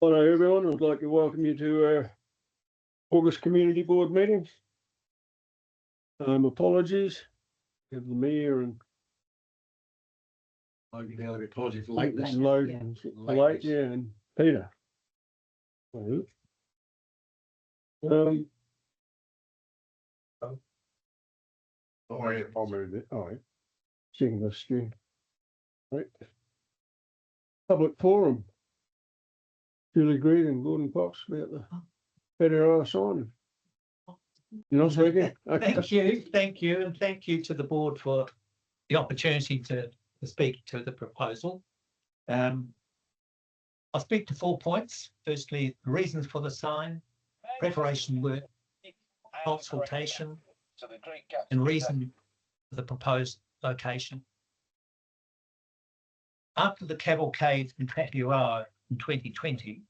Hello everyone, I'd like to welcome you to our August Community Board meeting. Apologies, give the mayor and Apologies for late, lateness. late, yeah, and Peter. I'll move it. All right. Checking the screen. Right. Public forum. Julie Green and Gordon Fox about the Federal sign. You're not speaking? Okay. Thank you, and thank you to the board for the opportunity to speak to the proposal. I'll speak to 4 points. Firstly, the reasons for the sign, preparation work, consultation, and reason for the proposed location. After the cavalcade in Pakiaroa in 2020,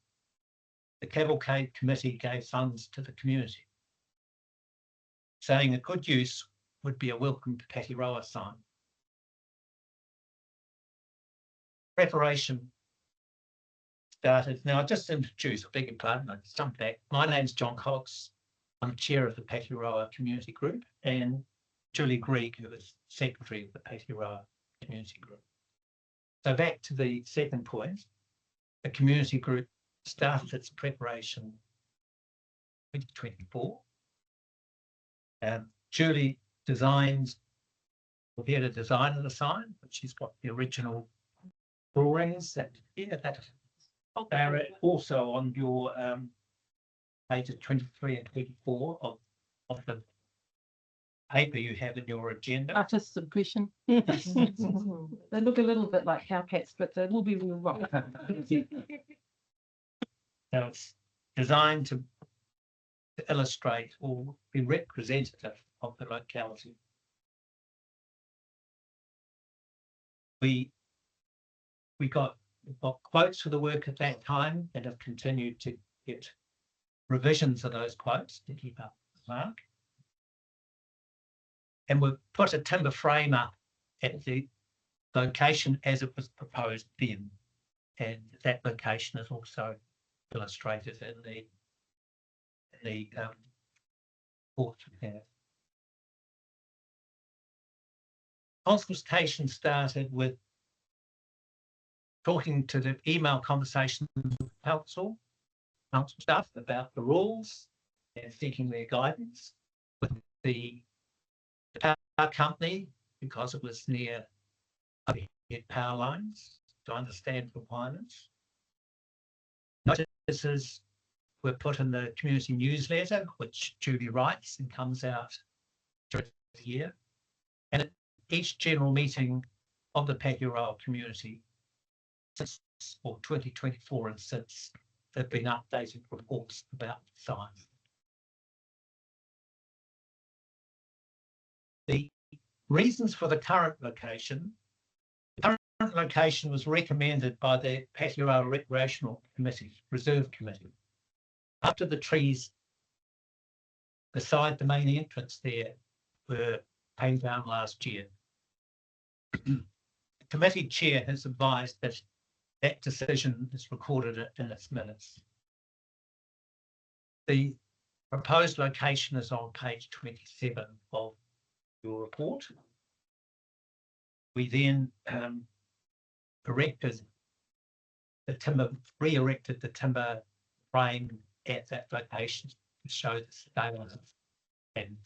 the cavalcade committee gave funds to the community, saying a good use would be a welcome to Pakiaroa sign. Preparation started. Now, I just introduce, I beg your pardon, I jumped back. My name's John Cox. I'm chair of the Pakiaroa Community Group, and Julie Greig, who is secretary of the Pakiaroa Community Group. So back to the second point, the community group started its preparation in 2024. Julie prepared a design of the sign, but she's got the original drawings that are also on your pages 23 and 24 of the paper you have in your agenda. Artist's impression. They look a little bit like cowcats, but they will be real rock. Now it's designed to illustrate or be representative of the locality. We got quotes for the work at that time and have continued to get revisions of those quotes to keep up the mark. And we've put a timber frame up at the location as it was proposed then. And that location is also illustrated in the report we have. Consultation started with talking to the email conversations with council staff about the rules and seeking their guidance with the power company, because it was near overhead power lines, to understand requirements. Notices were put in the community newsletter, which Julie writes and comes out during the year. And at each general meeting of the Pakiaroa community since 2024 and since, there have been updated reports about the sign. The reasons for the current location. The current location was recommended by the Pakiaroa Recreational Committee, Reserve Committee. After the trees beside the main entrance there were taken down last year, the committee chair has advised that that decision is recorded in its minutes. The proposed location is on page 27 of your report. We then re-erected the timber frame at that location to show the scale and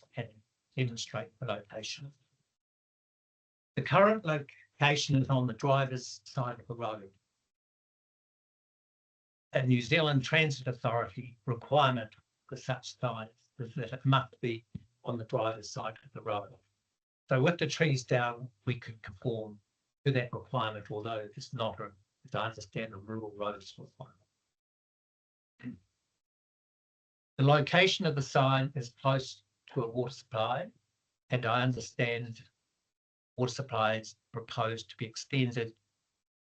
demonstrate the location. The current location is on the driver's side of the road. A New Zealand Transit Authority requirement for such signs is that it must be on the driver's side of the road. So with the trees down, we could conform to that requirement, although it's not, as I understand, a rural roads requirement. The location of the sign is close to a water supply, and I understand water supply is proposed to be extended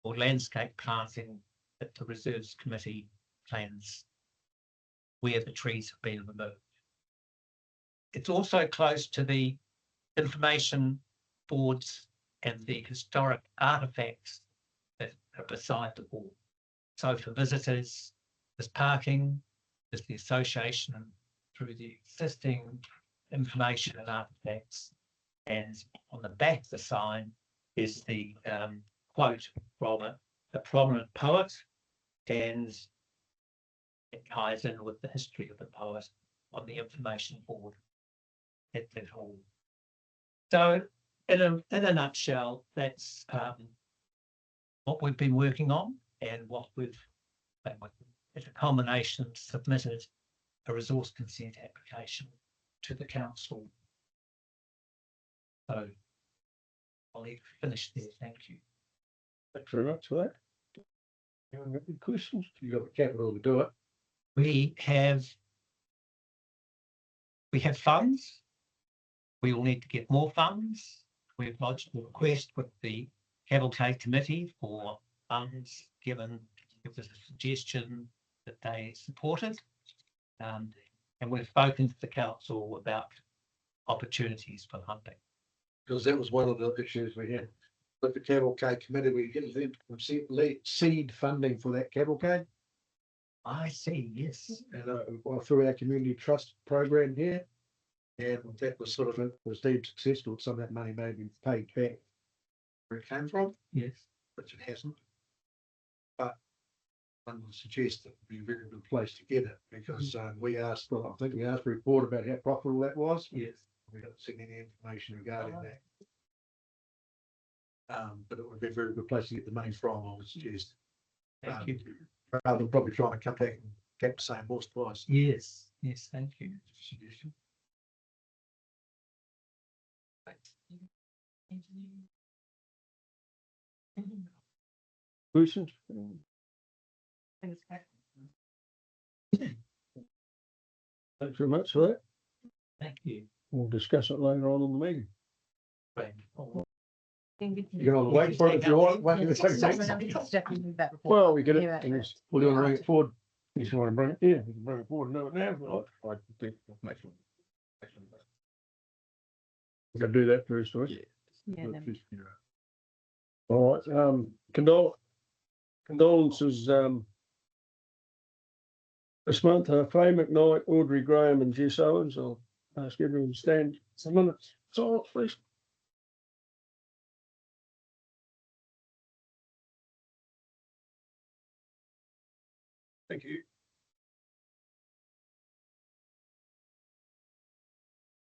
or landscape planting that the Reserves Committee plans where the trees have been removed. It's also close to the information boards and the historic artefacts that are beside the board. So for visitors There's parking, there's the association through the existing information and artifacts. And on the back of the sign is the quote from a prominent poet, and it ties in with the history of the poet on the information board at that hall. So in a nutshell, that's what we've been working on, and what we've, as a culmination, submitted a resource consent application to the council. So I'll leave finish there. Thank you. Thanks very much for that. Anyone got any questions? You got the capital to do it. We have funds. We will need to get more funds. We've lodged a request with the Cavalcade Committee for funds, given it was a suggestion that they supported. And we've spoken to the council about opportunities for funding. Because that was one of the issues we had with the Cavalcade Committee. We get them from seed funding for that cavalcade. I see, yes. And through our community trust program here. And that was sort of, it was deemed successful. Some of that money may have been paid back where it came from, Yes. which it hasn't. But I would suggest that would be a very good place to get it, because we asked, well, I think we asked a report about how profitable that was. Yes. We haven't seen any information regarding that. But it would be a very good place to get the money from, I would suggest. Thank you. Rather than probably trying to come back and get the same horse twice. Yes. Yes. Thank you. Suggestion. Questions? Thanks very much for that. Thank you. We'll discuss it later on in the meeting. You can all wait for it if you want. Wait for the second. Well, we get it. And it's, we're going to bring it forward. You just want to bring it? Yeah, we can bring it forward and do it now. If you like. We've got to do that first, right? Yeah, All right, condolences, this month, Faye McKnight, Audrey Graham and Jess Owens. I'll ask everyone to stand some minutes. Silence, please. Thank you.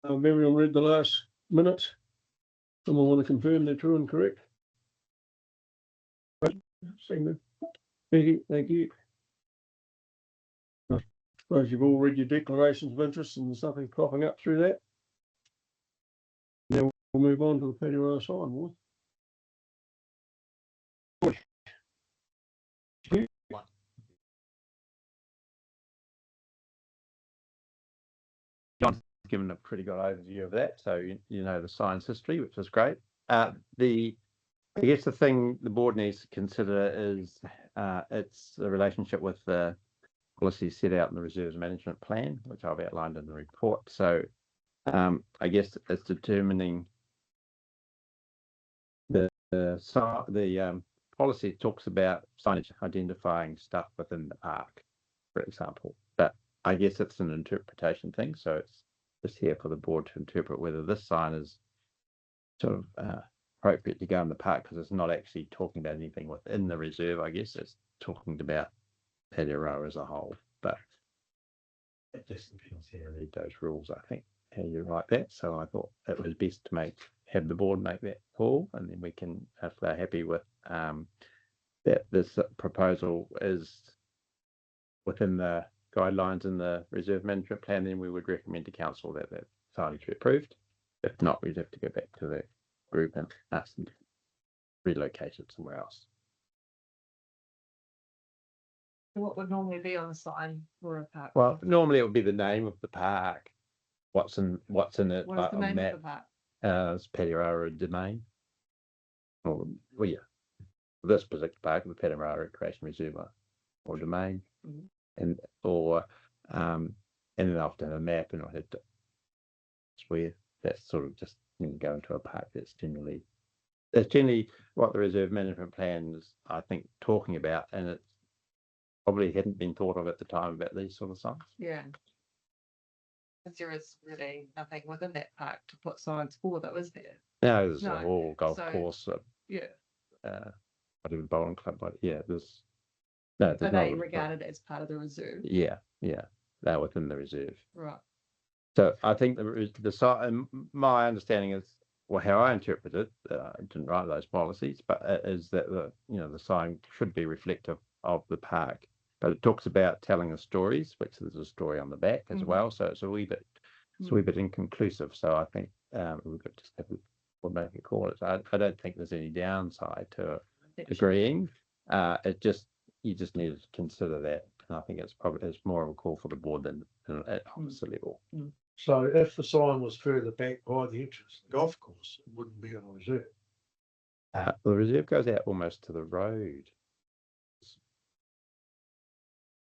Everyone read the last minutes. Someone want to confirm they're true and correct? Thank you. I suppose you've all read your declarations of interest and there's nothing cropping up through that. Now we'll move on to the petty row sign. Will John's given a pretty good overview of that, so you know the science history, which is great. I guess the thing the board needs to consider is it's the relationship with the policies set out in the reserves management plan, which I've outlined in the report. So I guess it's determining the policy talks about signage identifying stuff within the park, for example. But I guess it's an interpretation thing, so it's just here for the board to interpret whether this sign is sort of appropriate to go in the park, because it's not actually talking about anything within the reserve. I guess it's talking about Patio Row as a whole, but it just depends how you read those rules, I think, how you write that. So I thought it was best to have the board make that call, and then we can, if they're happy with that this proposal is within the guidelines in the reserve management plan, then we would recommend to council that that signage be approved. If not, we'd have to go back to the group and ask them to relocate it somewhere else. What would normally be on the sign for a park? Well, normally it would be the name of the park, what's in it. What is the on name that, of the park? it's Pettirara Domain. Or, well, yeah, this particular park, the Pettirara Recreation Reserve or Domain, and then I'll have to have a map, and I'll have to swear that's sort of just go into a park. That's generally what the reserve management plan is, I think, talking about, and it's probably hadn't been thought of at the time about these sort of signs. Yeah. Because there is really nothing within that park to put signs for, though, is there? No, there's No, a whole golf so- course, Yeah. whatever bowling club, but yeah, there's no, Are there's they no. regarded as part of the reserve? Yeah, they're within the reserve. Right. So I think the sign. My understanding is, well, how I interpret it, I didn't write those policies, but is that the sign should be reflective of the park. But it talks about telling the stories, which there's a story on the back as Mhm. well. So it's a wee bit inconclusive. So I think we could just we'll make a call. I don't think there's any downside to agreeing. You just need to consider that. And I think it's more of a call for the board than at officer level. So if the sign was further back by the entrance to the golf course, it wouldn't be on a reserve. The reserve goes out almost to the road.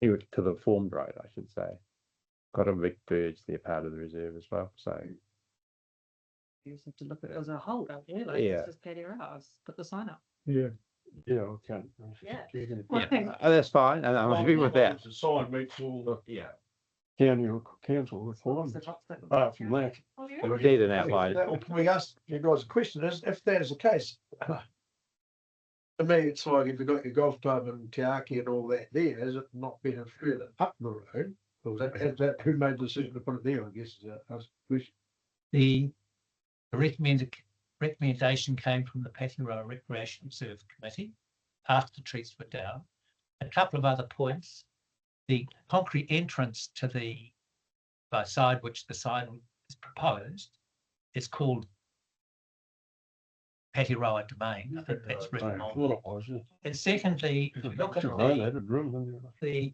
To the formed road, I should say. Got a big verge there, part of the reserve as well. So You just have to look at it as a whole, don't you? Like, Yeah. it's just patio house, put the sign up. Yeah, okay. Yeah. Yeah. that's fine, and I'm happy with that. The sign meets all the Yeah, county or council requirements, apart from that. Oh, yeah. we need an outline. Can we ask you guys a question? If that is the case, to me, it's like if you've got your golf club and Te Aki and all that there, has it not been further up the road? Or is that who made the decision to put it there, I guess, is a question. The recommendation came from the Patiro Recreation Reserve Committee after the trees were down. A couple of other points. The concrete entrance to the side which the sign is proposed is called Patiroa Domain. I think that's written on. Well, it was, yeah. And secondly, if you look at Sure, they had a room, didn't the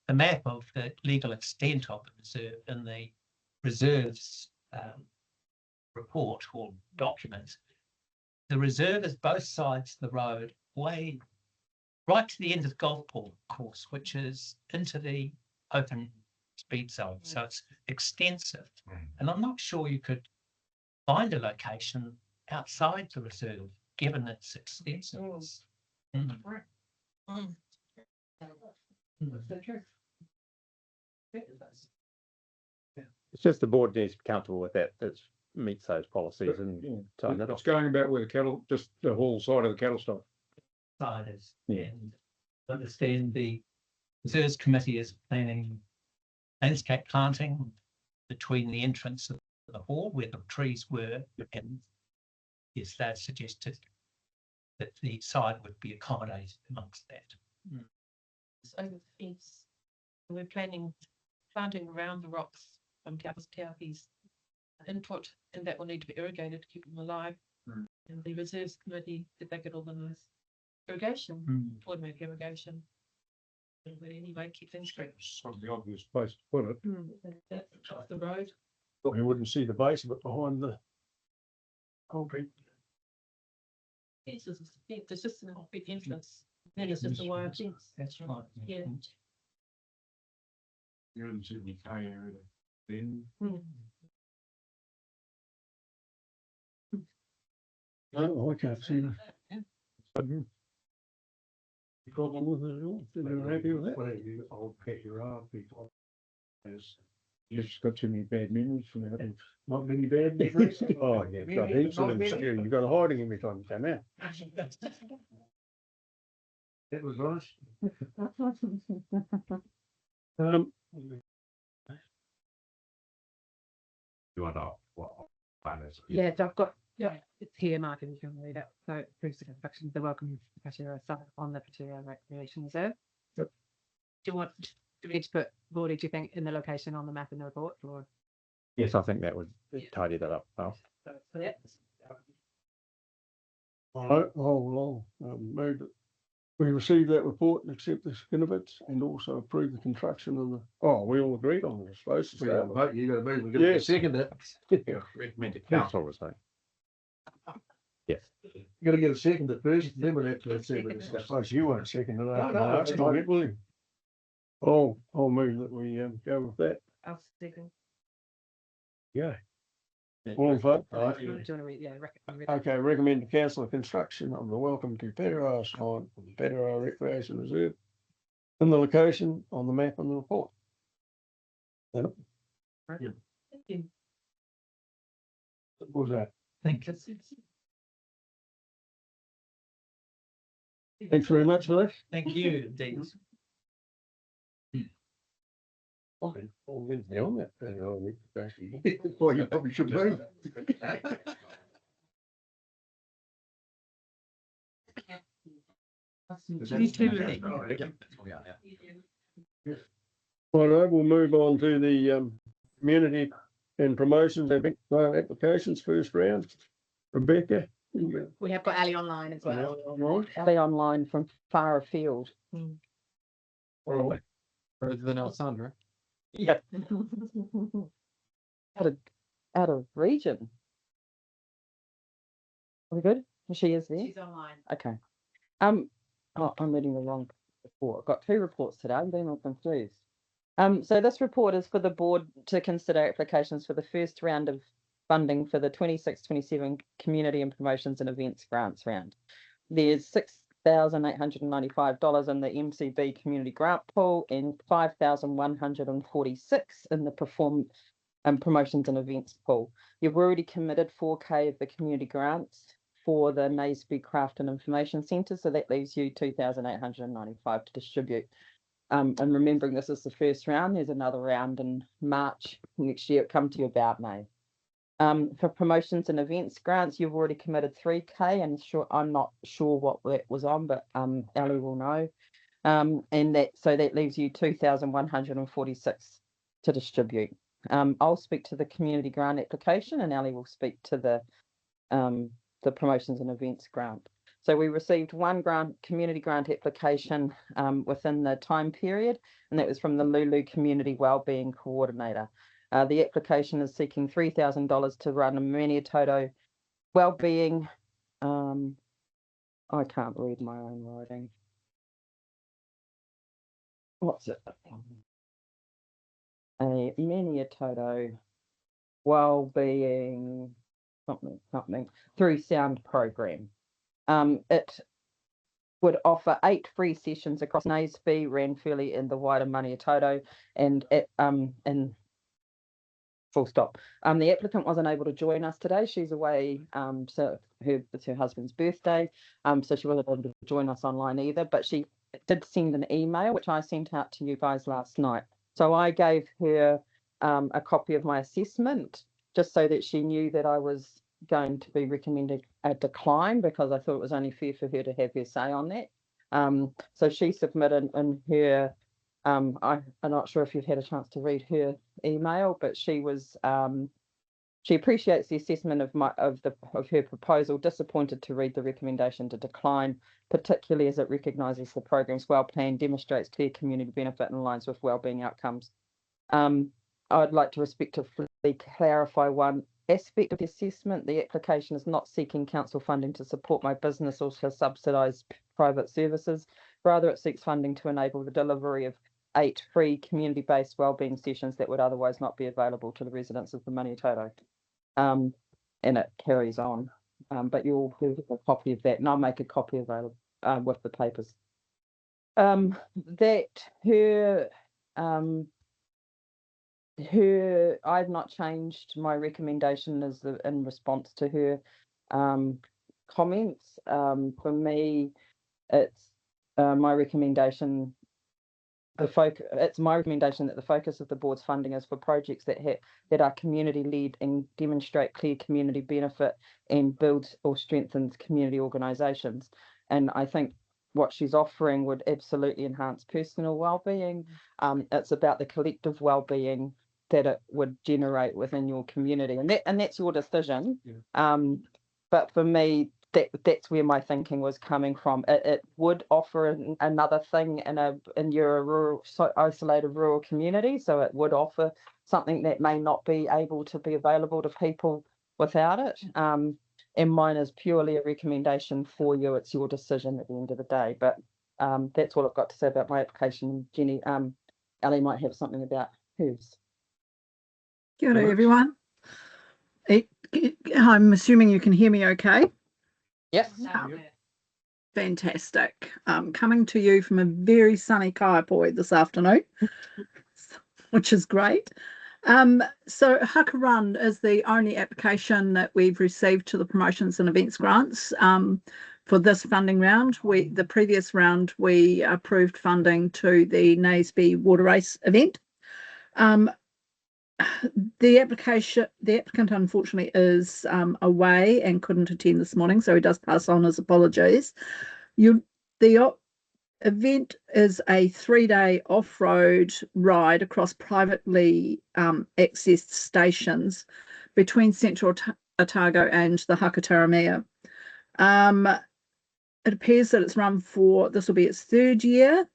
the map of the legal extent of the reserve in the reserves report or document, the reserve is both sides of the road, way right to the end of the golf course, which is into the open speed zone. So it's extensive, and I'm not sure you could find a location outside the reserve, given its extensiveness. Mm. It's just the board needs to be comfortable with that. It meets those policies and sign it It's off. going about where the cattle, just the whole side of the cattle stop. Side is, Yeah. and understand the reserves committee is planning landscape planting between the entrance of the hall where the trees were, and yes, they suggested that the side would be accommodated amongst that. So it's, we're planning planting around the rocks from Te Api's input, and that will need to be irrigated to keep them alive. And the reserves committee, did they could organise irrigation, automatic irrigation. But anyway, keep things straight. Some the obvious place to put it. That's off the road. You wouldn't see the base of it behind the concrete. It's just, there's just a big entrance, then it's just a wire fence. That's right. Yeah. You wouldn't see the K area then. No, I can't see that. Problem with it at all? They're happy with that? Well, you old pet your arm people. Is You've just got too many bad memories from that. Not many bad memories? Oh, yeah, got heaps of them. You got a hiding every time you come out. that was nice. You want to what plan is? Yeah, I've got, it's here, Mark, and you can read it. So it proves the construction, the welcome Patiro site on the Patiro Recreation Reserve. Yep. Do we need to put Vordy, do you think, in the location on the map in the report, or? Yes, I think that would tidy that up well. So, yeah. I'll move that we receive that report and accept the benefits and also approve the construction of the, we all agreed on it, I suppose. to We got start a with. vote, you got to move, we're going to Yes. second it. Recommended council was saying. Yes. You got to get a second at first, then we'll have to see what it's I got. suppose you won't second it No, after no, Mark's it's done fine. it, will you? I'll move that we go with that. I'll second. Yeah. All in favour? Do you want to read, read it. Okay, recommend to cancel the construction of the welcome to Patiro sign for the Patiro Recreation Reserve and the location on the map and the report. Yep. Thank you. What was that? Thank you. Thanks very much for this. Thank you, indeed. Okay, all good there on that. Well, you probably should move. You too, Lee. Right, we'll move on to the community and promotions and applications first round. Rebecca. We have got Ali online as well. Right. Ali online from far afield. All right. Further than Alessandra. Yeah. out of region. Are we good? She is there? She's online. Okay. Oh, I'm reading the wrong report. I've got two reports today. I'm being all confused. So this report is for the board to consider applications for the first round of funding for the 26-27 community and promotions and events grants round. There's $6,895 in the MCB community grant pool and $5,146 in the promotions and events pool. You've already committed 4K of the community grants for the Naseby Craft and Information Centre, so that leaves you $2,895 to distribute. And remembering this is the first round, there's another round in March next year. It'll come to you about May. For promotions and events grants, you've already committed 3K, and I'm not sure what that was on, but Ali will know. And that leaves you 2,146 to distribute. I'll speak to the community grant application, and Ali will speak to the promotions and events grant. So we received one community grant application within the time period, and that was from the Lulu Community Wellbeing Coordinator. The application is seeking $3,000 to run a Maniototo wellbeing. I can't read my own writing. What's it? A Maniototo wellbeing something through sound program. It would offer 8 free sessions across Naseby, Ranfurly, and the wider Maniototo, and full stop. The applicant wasn't able to join us today. She's away. So it's her husband's birthday. So she wasn't able to join us online either. But she did send an email, which I sent out to you guys last night. So I gave her a copy of my assessment, just so that she knew that I was going to be recommending a decline, because I thought it was only fair for her to have her say on that. So she submitted in her. I'm not sure if you've had a chance to read her email, but she was she appreciates the assessment of her proposal, disappointed to read the recommendation to decline, particularly as it recognises the program's well planned, demonstrates clear community benefit and aligns with wellbeing outcomes. I'd like to respectfully clarify one aspect of the assessment. The application is not seeking council funding to support my business or to subsidise private services. Rather, it seeks funding to enable the delivery of 8 free community-based wellbeing sessions that would otherwise not be available to the residents of the Maniototo. And it carries on. But you'll have a copy of that, and I'll make a copy available with the papers. I've not changed my recommendation in response to her comments. For me, it's my recommendation. It's my recommendation that the focus of the board's funding is for projects that are community led and demonstrate clear community benefit and builds or strengthens community organisations. And I think what she's offering would absolutely enhance personal well-being. It's about the collective well-being that it would generate within your community, and that's your decision. Yeah. But for me, that's where my thinking was coming from. It would offer another thing in your isolated rural community, so it would offer something that may not be able to be available to people without it. And mine is purely a recommendation for you. It's your decision at the end of the day. But that's all I've got to say about my application. Jenny, Ali might have something about hers. Kia ora, everyone. I'm assuming you can hear me okay. Yes. fantastic. Coming to you from a very sunny Kaiapoi this afternoon, which is great. So Haka Run is the only application that we've received to the promotions and events grants for this funding round. The previous round we approved funding to the Naseby water race event. The applicant unfortunately is away and couldn't attend this morning, so he does pass on his apologies. The event is a 3-day off-road ride across privately accessed stations between Central Otago and the Hakataramea. It appears that it's run this will be its 3rd year,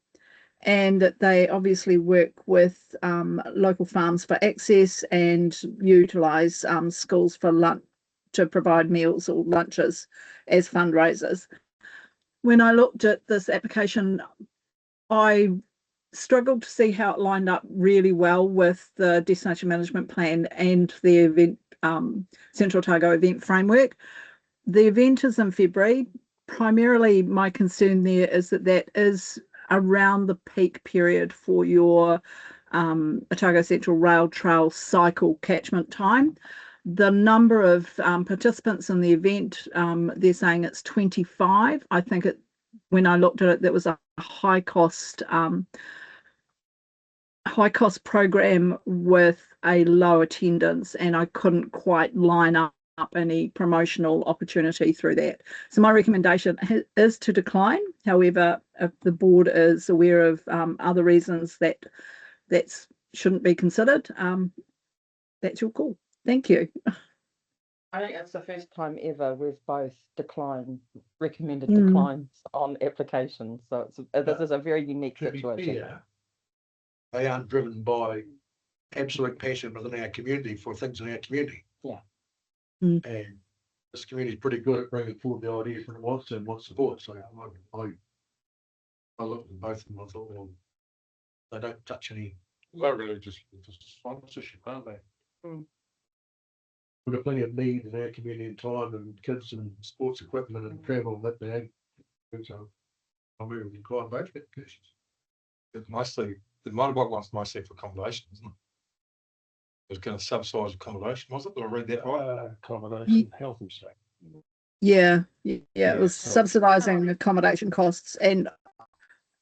and that they obviously work with local farms for access and utilise schools for lunch to provide meals or lunches as fundraisers. When I looked at this application, I struggled to see how it lined up really well with the destination management plan and the event Central Otago event framework. The event is in February. Primarily, my concern there is that is around the peak period for your Otago Central Rail Trail cycle catchment time. The number of participants in the event, they're saying it's 25. I think when I looked at it, that was a high cost program with a low attendance, and I couldn't quite line up any promotional opportunity through that. So my recommendation is to decline. However, if the board is aware of other reasons that shouldn't be considered, that's your call. Thank you. I think it's the first time ever we've both recommended declines on applications. So this is a very unique To be situation. fair, they aren't driven by absolute passion within our community for things in our community. Yeah. And this community is pretty good at bringing forward the ideas when it wants to and wants support. So I looked at both of them. I thought, well, they don't touch any. They're really just sponsorship, aren't they? We've got plenty of need in our community and time and kids and sports equipment and travel that they have. So I'm moving to quite both applications. It's mostly, the motorbike one's mostly for accommodation, isn't it? It was going to subsidise accommodation, was it? Or I read that right? Accommodation, health and safety. Yeah, it was so- subsidising accommodation costs, and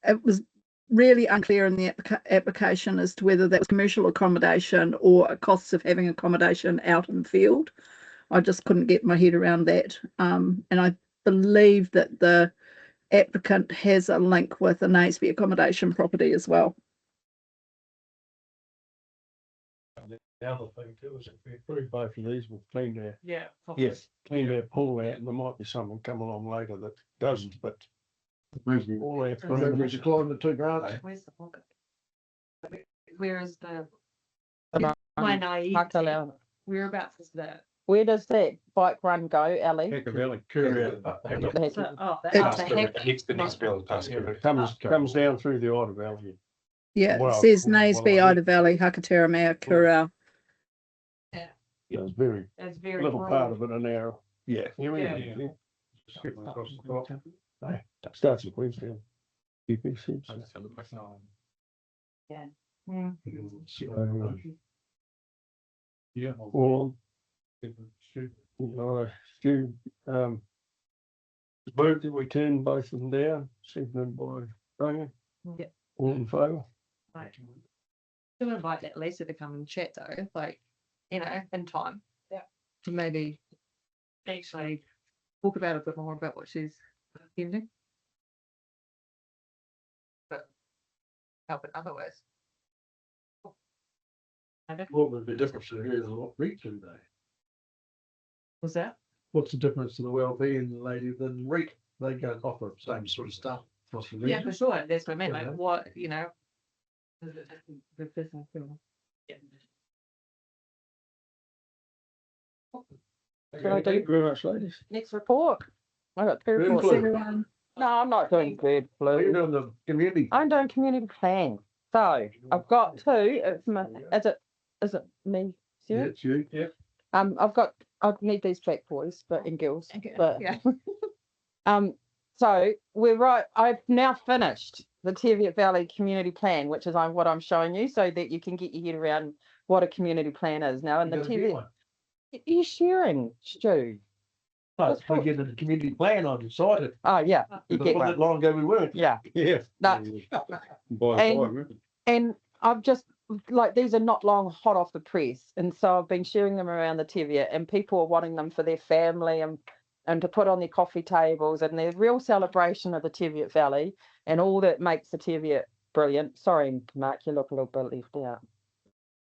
it was really unclear in the application as to whether that was commercial accommodation or costs of having accommodation out in the field. I just couldn't get my head around that. And I believe that the applicant has a link with a Naseby accommodation property as well. The other thing too is if we approve both of these, we'll clean their, Yes. clean their pool out, and there might be someone come along later that doesn't, but maybe all our So we decline the 2 grants. Where's the pocket? Where is the, The my Haka naivety, Launa. whereabouts is that? Where does that bike run go, Ali? Heck of Valley, So, Next bill past. it comes down through the Ida Valley. Yeah, it Well, says well, Naseby, I Ida Valley, Hakataramea, Kurau. It's very It's very little part broad. of it an hour. Yeah. Yeah. Across the top. Hey, starts in Queensland. UPC. Yeah. All Stu, moved that we turn both of them down, seconded by Ranga. Yep. All in favour? Like, to invite that Lisa to come and chat though, like, in time. Yeah. To maybe actually talk about a bit more about what she's intending. But help in other ways. What would the difference in here than what REIT do they? Was that? What's the difference to the well-being lady than REIT? They go offer the same sort of stuff. across the Yeah, region. for sure. That's what I meant. Yeah. Like what, the business. Yeah. Thank you very much, ladies. Next report. I got 2 Bird reports. flu. Everyone. No, I'm not doing bird Are you flu. doing the community? I'm doing community plan. So I've got 2. Is it me? Yeah, Sarah? it's you. Yeah. I need these back, boys, but and girls. Okay, But yeah. So we're right. I've now finished the Teviot Valley Community Plan, which is what I'm showing you, so that you can get your head around what a community plan is now. And the You gotta get Teviot, one. you're sharing, Stu. No, That's we what- get the community plan, I'm excited. Oh yeah, you get Not one. that long ago we weren't. Yeah, Yeah. no, and I've just like these are not long hot off the press, and so I've been sharing them around the Teviot, and people are wanting them for their family and to put on their coffee tables, and there's real celebration of the Teviot Valley and all that makes the Teviot brilliant. Sorry, Mark, you look a little bit left out.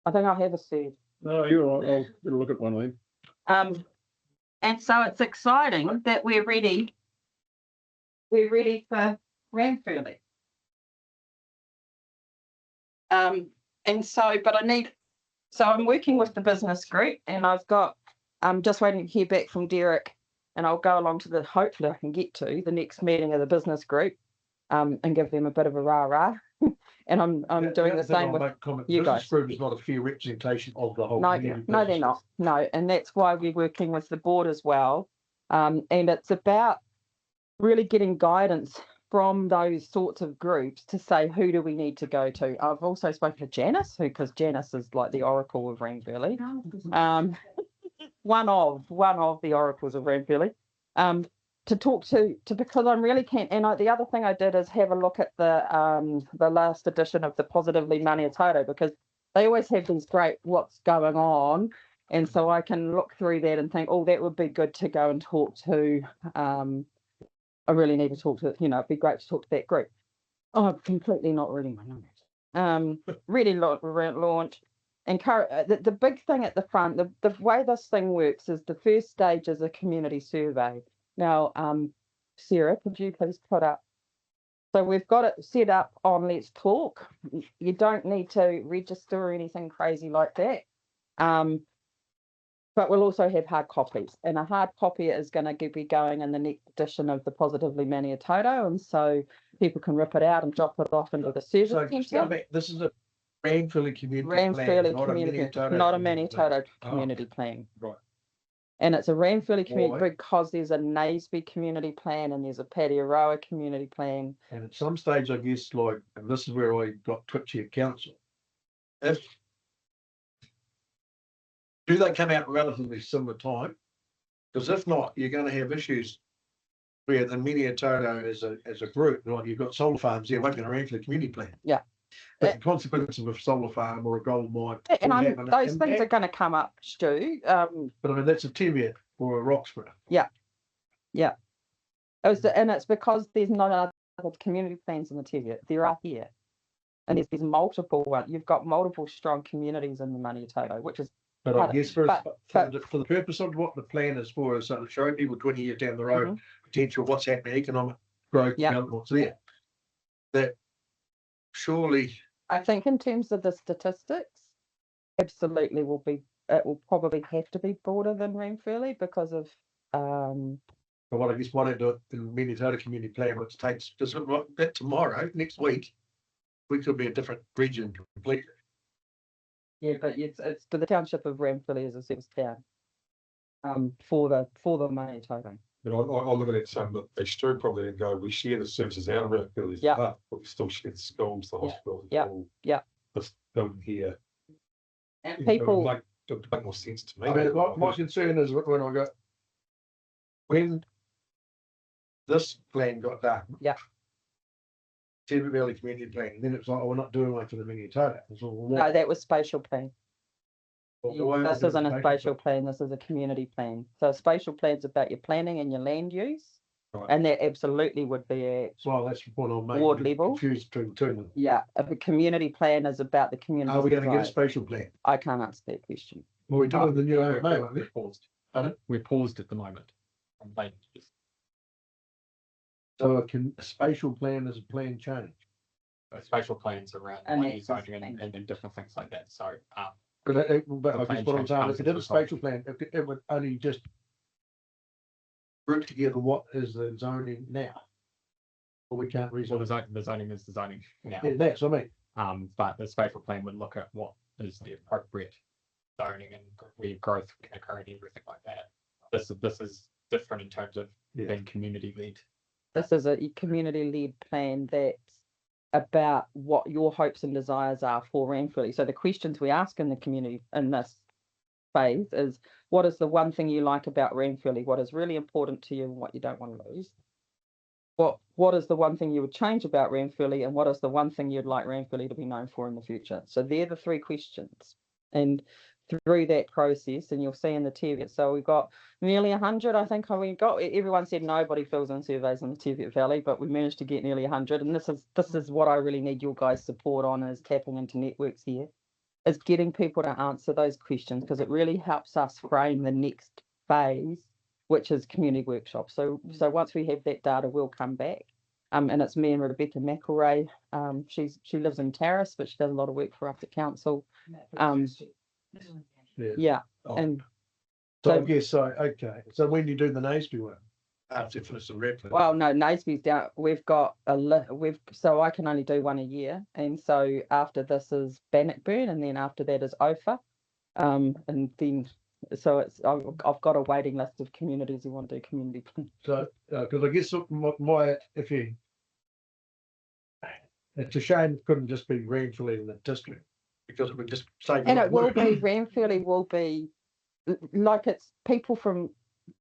I think I have a seed. No, you're right. I'll get a look at one of them. And so it's exciting that we're ready. We're ready for Ranfurly. And so, but so I'm working with the business group, and I'm just waiting to hear back from Derek, and I'll go along to hopefully I can get to the next meeting of the business group, and give them a bit of a rah-rah. And I'm doing the same with you guys. Business group is not a fair representation of the whole. No, community no, they're business. not. No, and that's why we're working with the board as well. And it's about really getting guidance from those sorts of groups to say who do we need to go to. I've also spoken to Janice, because Janice is like the oracle of Ranfurly. One of the oracles of Ranfurly. To talk to because I'm really keen. And the other thing I did is have a look at the last edition of the Positively Maniototo, because they always have these great what's going on, and so I can look through that and think, oh, that would be good to go and talk to. I really need to talk to, it'd be great to talk to that group. Oh, I'm completely not reading my numbers. Really launch. The big thing at the front, the way this thing works is the first stage is a community survey. Now, Sarah, could you please put up? So we've got it set up on Let's Talk. You don't need to register or anything crazy like that. But we'll also have hard copies, and a hard copy is going to be going in the next edition of the Positively Maniototo, and so people can rip it out and drop it off into the service So centre. this is a Ranfurly community Ranfurly plan, community, not a not a community plan. Maniototo Oh. community plan. Right. And it's a Ranfurly community Why? because there's a Naseby community plan and there's a Patiaroa community plan. And at some stage, I guess, like, and this is where I got twitchy at council. Do they come out relatively similar time? Because if not, you're going to have issues where the Maniototo as a group, like you've got solar farms there working around for the community plan. Yeah. But the consequences of a solar farm or a gold mine. And will have an those things are impact. going to come up, Stu. But I mean, that's a Teviot or a Roxburgh. And it's because there's not other community plans in the Teviot. There are here. And there's multiple ones. You've got multiple strong communities in the Maniototo, which is But I But- guess for the purpose of what the plan is for, is to show people 20 years down the road, potential of what's happening, economic growth, Yeah. development, what's there. That surely, I think in terms of the statistics, absolutely it will probably have to be broader than Ranfurly because of but what I guess why don't do it in the Maniototo community plan, which takes just that tomorrow, next week, we could be a different region completely. yeah, but it's to the township of Ranfurly as a service town. For the Maniototo. But I look at it saying, but they still probably didn't go, we share the services out of it, Yeah. but we still share the schools, the Yeah. hospitals. Yeah. all Yeah. This building here. And You know, people, it would make more sense to me. I mean, my concern is when this plan got done. Yeah. Teviot Valley Community Plan, and then it's like, oh, we're not doing one for the Maniototo. It's all, well, no, that was spatial plan. why This is it isn't a spatial spatial plan, this is a community plan. So a spatial plan's about your planning and your land use. Right. And that absolutely would be at, Well, that's the point I'm making. Ward I'm level? confused between the two of them. yeah, if a community plan is about the community. Are we going to get a right. spatial plan? I can't answer that question. Well, we're doing the new We're AMA, aren't we? paused. Pardon? We're paused at the moment. on land use. So a spatial plan is a plan change. Spatial plans around And land use access zoning plan. and different things like that. So, But I The guess plan what I'm change saying, comes if it did a as a result. spatial plan, it would only just group together what is the zoning now. But we can't well, resolve. the zoning is the zoning now. Yeah, that's what I mean. But the spatial plan would look at what is the appropriate zoning and where growth can occur and everything like that. This is different in terms of Yeah. being community led. This is a community-led plan that's about what your hopes and desires are for Ranfurly. So the questions we ask in the community in this phase is, what is the one thing you like about Ranfurly? What is really important to you and what you don't want to lose? What is the one thing you would change about Ranfurly, and what is the one thing you'd like Ranfurly to be known for in the future? So they're the three questions. And through that process, and you'll see in the Teviot, so we've got nearly 100, I think we got. Everyone said nobody fills in surveys in the Teviot Valley, but we managed to get nearly 100. And this is what I really need your guys' support on, is tapping into networks here, is getting people to answer those questions, because it really helps us frame the next phase, which is community workshops. So once we have that data, we'll come back. And it's me and Rebecca McElray. She lives in Terrace, but she does a lot of work for us at council. Yeah, Oh, and so I so- guess, so, okay, so when you do the Naseby one, after you finish the rep. well, no, Naseby's down. We've got so I can only do one a year, and so after this is Bannockburn, and then after that is Ophir, and then so it's I've got a waiting list of communities who want to do community plan. So, because I guess my, if you, it's a shame it couldn't just be Ranfurly in the district, because it would just save. And it will be, Ranfurly will be, like, it's people from,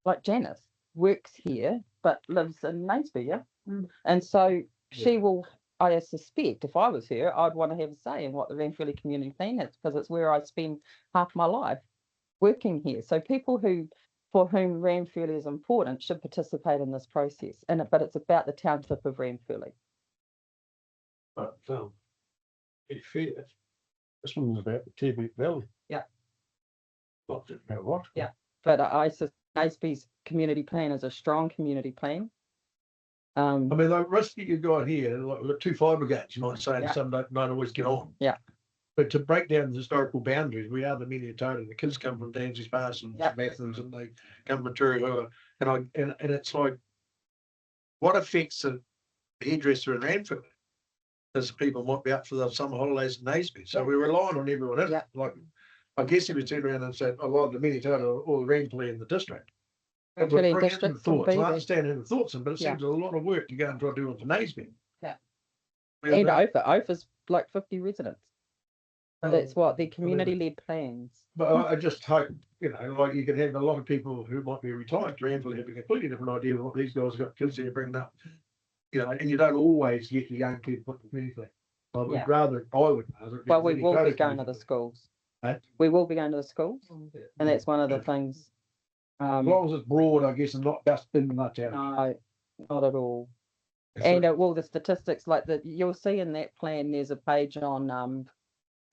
like Janice works here, but lives in Naseby, yeah? And so she will, I suspect, if I was her, I'd want to have a say in what the Ranfurly community plan is, because it's where I spend half my life working here. So people for whom Ranfurly is important should participate in this process. But it's about the township of Ranfurly. But, to be fair, this one's about the Teviot Valley. Yeah. Not about what? Yeah. But Naseby's community plan is a strong community plan. I mean, the risk that you got here, like the two fire brigades, you might say, and Yeah. some don't always get on. Yeah. But to break down the historical boundaries, we are the Maniototo. The kids come from Danzy's Pass and Yeah. Athens, and they come from Turihua. And it's like, what affects the hairdresser in Ranfurly? Because people might be up for the summer holidays in Naseby. So we're relying on everyone else. Yeah. Like, I guess if you turn around and said, I love the Maniototo or the Ranfurly in the district. It would Ranfurly bring in district the would thoughts. be I there. understand the thoughts, but it Yeah. seems a lot of work to go and try to do it for Naseby. Yeah. Whereas And Ophir's like 50 residents. So that's what the community-led plans. But I just hope, like you can have a lot of people who might be retired to Ranfurly have a completely different idea of what these guys have got kids here bringing up. And you don't always get the young people put the community. I would Yeah. rather. Well, we really will go be to going to the community. schools. Eh? We will be going to the schools, and that's one of the things. As long as it's broad, I guess, and not just in that town. No, not at all. And the statistics, like you'll see in that plan, there's a page on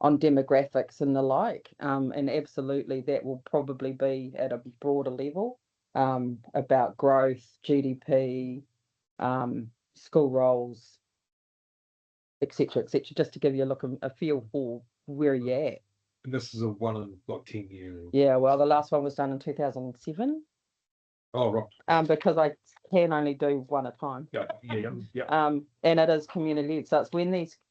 demographics and the like, and absolutely that will probably be at a broader level, about growth, GDP, school roles, etc., just to give you a feel for where you're at. And this is a 1 in like 10 years. Yeah, well, the last one was done in 2007. Oh, right. Because I can only do one at a time. Yeah. And it is community led. So it's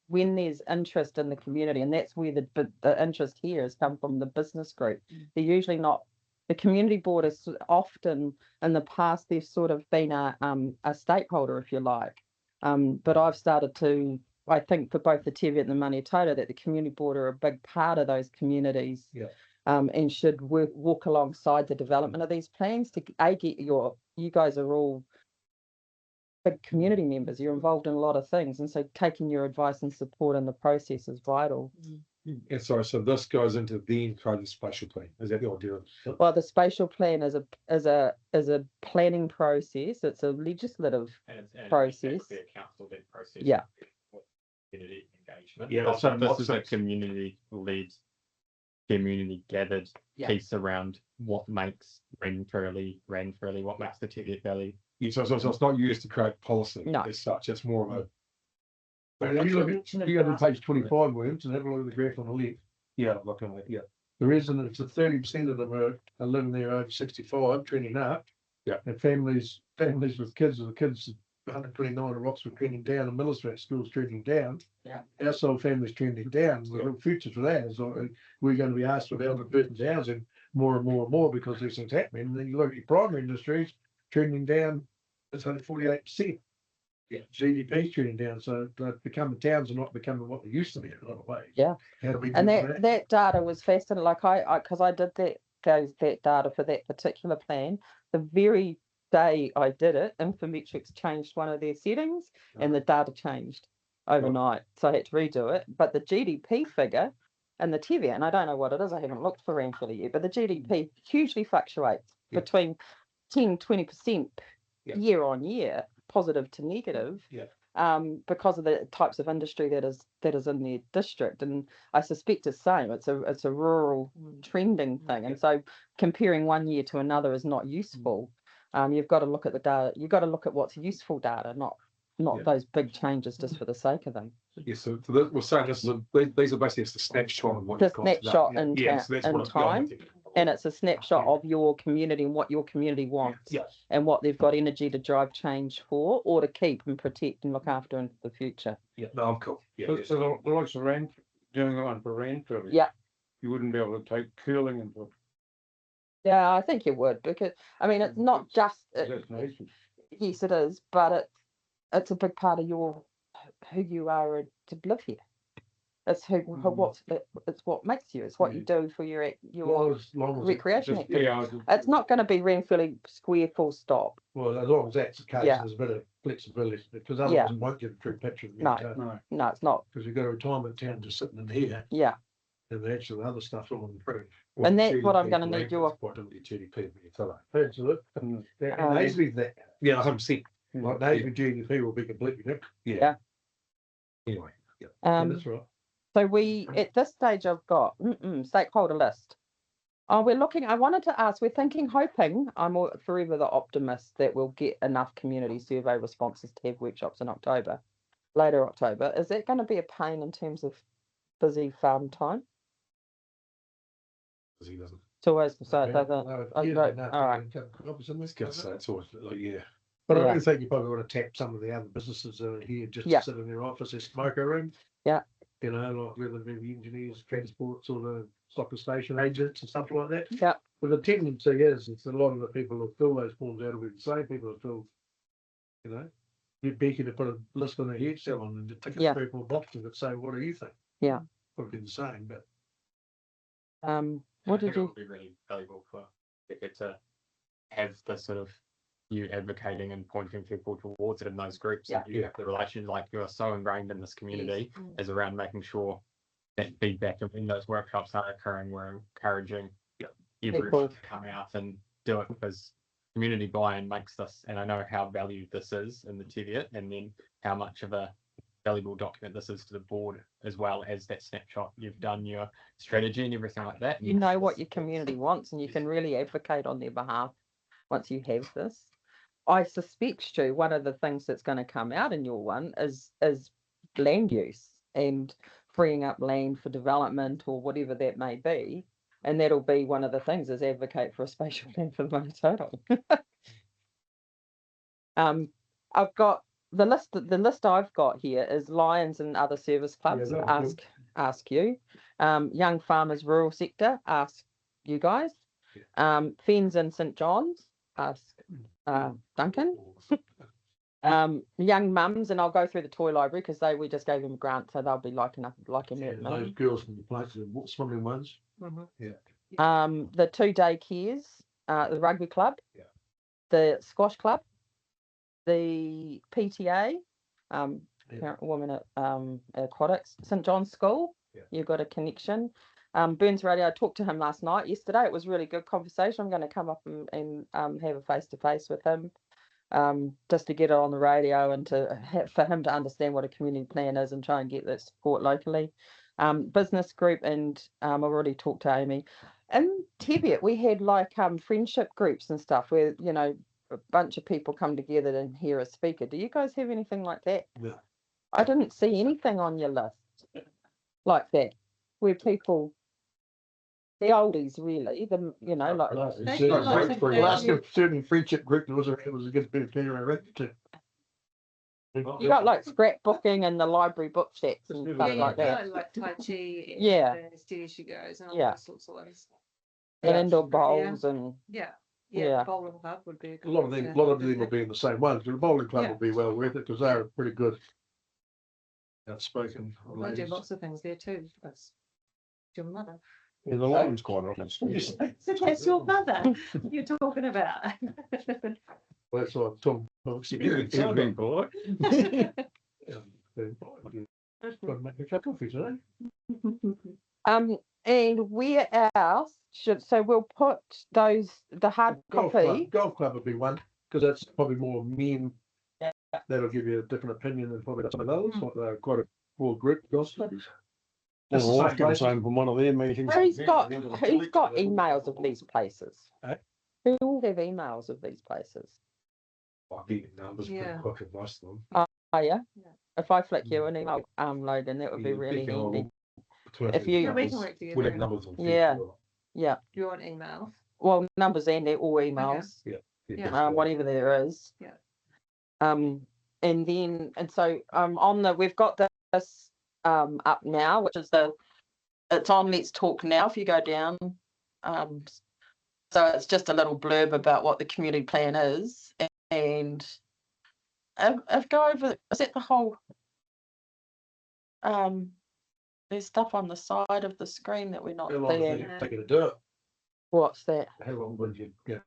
when there's interest in the community, and that's where the interest here has come from the business group. They're usually not. The community board is often in the past they've sort of been a stakeholder, if you like. But I've started to, I think, for both the Teviot and the Maniototo, that the community board are a big part of those communities. Yeah. And should walk alongside the development of these plans to get you guys are all big community members. You're involved in a lot of things, and so taking your advice and support in the process is vital. And sorry, so this goes into the kind of spatial plan. Is that the idea? Well, the spatial plan is a planning process. It's a legislative process. A council-led process. Yeah. Community engagement. Yeah, So this is a community-led, community-gathered Yeah. piece around what makes Ranfurly, what makes the Teviot Valley. Yeah, so it's not used to create policy No. as such. It's more of a. But if you look at, you go to page 25, Williams, and have a look at the graph on the left. Yeah, looking at, yeah. The residents, 30% of them are living there over 65, trending up. Yeah. And families with kids, 129 of Roxburgh trending down, and Millerstrat schools trending down. Yeah. Household families trending down. The real future for that is we're going to be asked for elder persons housing more and more and more because these things happening. And then you look at your primary industries trending down, it's only 48%. GDP shooting down, so the towns are not becoming what they used to be in a lot of ways. Yeah. How do we And do that data was fascinating. Like because I did that data for that particular plan. The very day I did it, Infometrics changed one of their settings, and the data changed overnight. So I had to redo it. But the GDP figure and the TVA, and I don't know what it is. I haven't looked for Ranfurly yet, but the GDP hugely fluctuates Yeah. between 10-20% Yeah. year on year, positive to negative. Yeah. Because of the types of industry that is in their district, and I suspect it's same. It's a rural trending thing, and so comparing one year to another is not useful. You've got to look at the data. You've got to look at what's useful data, not Yeah. those big changes just for the sake of them. Yeah, so we're saying this is these are basically just a snapshot of what The you've got today. snapshot in Yeah, so that's in what it's going time, with. and it's a snapshot of your community and what your community wants, Yeah. and what they've got energy to drive change for, or to keep and protect and look after into the future. Yeah, no, I'm cool. Yeah, yes. So the likes of Rand, doing that one for Ranfurly. Yeah. You wouldn't be able to take curling into Yeah, I think it would, because I mean it's not just destination. yes it is, but it's a big part of who you are to live here. It's it's what makes you. It's what you do for your as long as recreation activity. Yeah. It's not going to be Ranfurly Square full stop. Well, as long as that's the case, Yeah. there's a bit of flexibility, because Yeah. otherwise it won't get a true picture of the No. entire. No. No, it's not. Because you've got a retirement town just sitting in here, Yeah, and actually the other stuff's all improved. and that's what I'm going to need your. What don't get GDP when you tell Absolutely. Mm. And Um, Nasely's that, Yeah, 100%. like Nasely GDP will be completely different. Yeah. Anyway, yeah. Yeah, that's right. So we, at this stage, I've got stakeholder list. We're looking, I wanted to ask, hoping, I'm forever the optimist that we'll get enough community survey responses to have workshops in October, later October. Is that going to be a pain in terms of busy farm time? Because he doesn't. It's always, so it Yeah, doesn't, no, oh, yeah, right, no, all right. It's gonna say it's always like, yeah. But Yeah. I do think you probably want to tap some of the other businesses that are here just Yeah. to sit in their office, their smoker room. Yeah. You know, like whether it be the engineers, transports, or the soccer station agents and stuff like that. Yeah. But the tendency is, it's a lot of the people who fill those forms out will be the same people who fill, you know, you'd be to put a list on their head salon and just tick Yeah. a 3 or 4 boxes that say, what do you think? Yeah. Probably the same, but What I did think it you, would be really valuable for it to have the sort of you advocating and pointing people towards it in those groups. Yeah. And you have the relation, like you are so ingrained in this community, is around making sure that feedback in those workshops are occurring. We're encouraging everyone to come out and do it, because community buy-in makes this, and I know how valued this is in the TVA, and then how much of a valuable document this is to the board, as well as that snapshot. You've done your strategy and everything like that. you know what your community wants, and you can really advocate on their behalf once you have this. I suspect, Stu, one of the things that's going to come out in your one is land use and freeing up land for development or whatever that may be. And that'll be one of the things, is advocate for a spatial plan for the Maniototo. I've got the list I've got here is Lions and other service clubs, Yeah, that was ask you. Young farmers, rural sector, ask you guys. Fens in St John's, ask Duncan. Young mums, and I'll go through the toy library because we just gave them a grant, so they'll be like enough those minute. girls from the places, swimming ones. The 2 day cares, the rugby club, Yeah. the squash club, the PTA, Yeah. women at aquatics, St John's School. Yeah. You've got a connection. Burns Radio, I talked to him yesterday. It was a really good conversation. I'm going to come up and have a face to face with him, just to get it on the radio and for him to understand what a community plan is and try and get that support locally. Business group, and I've already talked to Amy. In Teviot, we had like friendship groups and stuff where, you know, a bunch of people come together and hear a speaker. Do you guys have anything like that? No. I didn't see anything on your list like that, where people, the oldies really, Certain friendship group, it was a good bit of care around too. you got like scrapbooking and the library book chats and Yeah, stuff like that. Like Tai Chi. And Yeah. Steady She Goes and all Yeah. those sorts of ones. And indoor Yeah. bowls and Yeah. Yeah. the bowling club would be. A lot of them will be in the same ones, but the bowling club Yeah. will be well worth it because they're pretty good. Outspoken They do ladies. lots of things there too. That's your mother. Yeah, the line's quite often. That's your mother you're talking about. That's what Tom. He's been polite. Got to make a cup of coffee today. And where else so we'll put the hard copy. Golf club would be one because that's probably more men. That'll give you a different opinion than probably some others. Like they're quite a broad group. Golf clubs. Well, That's the I'll same have to place. sign from one of their meetings. Who's got emails of these places? Eh? Who all have emails of these places? I get numbers pretty Yeah. quick at most of them. Oh yeah. Yeah. If I flick you an email, Logan, that would be Yeah, really picking all handy. between If the you- Yeah, we numbers, can work together. we'll have numbers on Yeah. Facebook. Yeah. You want emails? Well, numbers and they're all emails. Yeah, Yeah. that's Whatever there is. Yeah. And then so we've got this up now, which is it's on Let's Talk Now. If you go down, so it's just a little blurb about what the community plan is, and if go over, is that the whole? There's stuff on the side of the screen that we're not How long does seeing. it take you to do it? What's that? How long would you get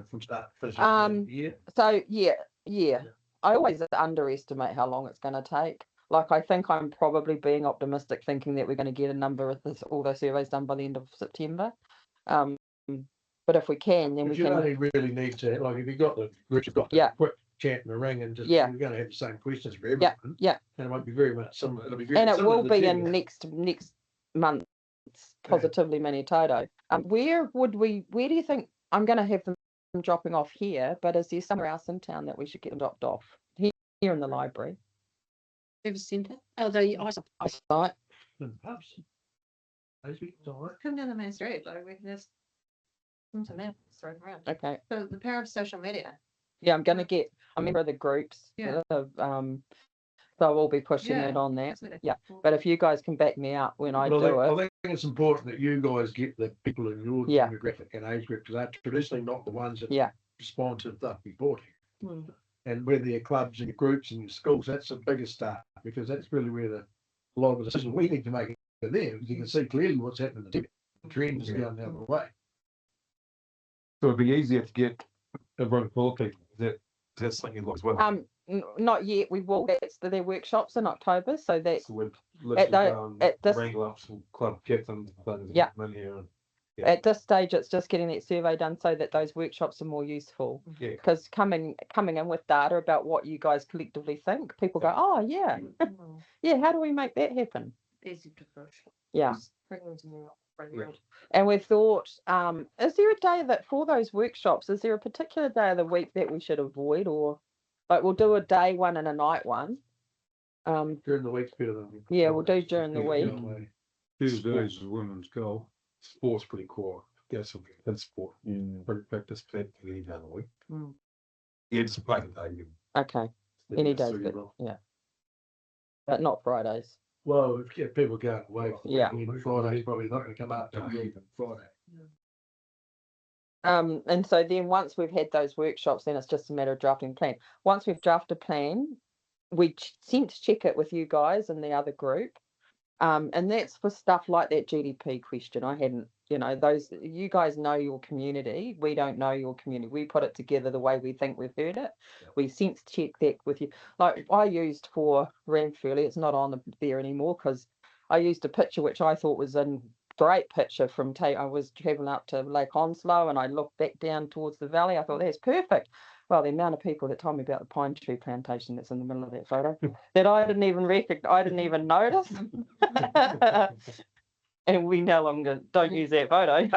from start to finish? Yeah. So yeah. I always underestimate how long it's going to take. Like, I think I'm probably being optimistic, thinking that we're going to get a number of all those surveys done by the end of September. But if we can, then But we you can. only really need to, like, if you've got the group, you've got to Yeah. quick chat in the ring and just, Yeah. you're going to have the same questions for everyone. yeah. And it won't be very much similar. It'll be very And it similar will to be the in agenda. next month's Positively Maniototo. Where do you think I'm going to have them dropping off here? But is there somewhere else in town that we should get them dropped off? Here in the library. Service centre. Oh, the Eyesight. In pubs. Those weeks, all right. Come down the main street, like we can just. Into maps thrown around. Okay. So the power of social media. Yeah, I'm going to get a member of the groups. Yeah. So we'll be pushing Yeah, it on that. absolutely. Yeah. But if you guys can back me up when I But do I it. think it's important that you guys get the people in your Yeah. demographic and age group, because they're traditionally not the ones that Yeah. respond to stuff reporting. Hmm. And whether your clubs and your groups and your schools, that's the biggest start, because that's really where a lot of the decisions we need to make are there. You can see clearly what's happening. The trend is going the other way. So it'd be easier to get everyone talking. That's something you look as well. Not yet. We will. That's their workshops in October. So that's So we'd at literally the- go and at this- wrangle up some club captains and things. Yeah. In here and, at this stage, it's just getting that survey done so that those workshops are more useful. yeah. Because coming in with data about what you guys collectively think, people go, oh yeah, Hmm. yeah. How do we make that happen? Easy to push. Yeah. Just bring them to me. Yeah. And we thought, is there a day that for those workshops, is there a particular day of the week that we should avoid, or like we'll do a day one and a night one? During the week's better than. Yeah, we'll do during the week. Tuesdays is women's golf. Sport's pretty core. Get some in sport. Bring practice for any day of the week. Mm. Yeah, just make it day. Okay, any So days, you but will. yeah, but not Fridays. Well, if people going away. Yeah. Friday's probably not going to come up till Friday. And so then once we've had those workshops, then it's just a matter of drafting a plan. Once we've drafted a plan, we sense check it with you guys and the other group. And that's for stuff like that GDP question. I hadn't, those, you guys know your community. We don't know your community. We put it together the way we think we've heard it. We sense check that with you. Like I used for Ranfurly, it's not on there anymore because I used a picture which I thought was a great picture from I was traveling up to Lake Onslow and I looked back down towards the valley. I thought that's perfect. Well, the amount of people that told me about the pine tree plantation that's in the middle of that photo that I didn't even I didn't even notice. And we no longer don't use that photo.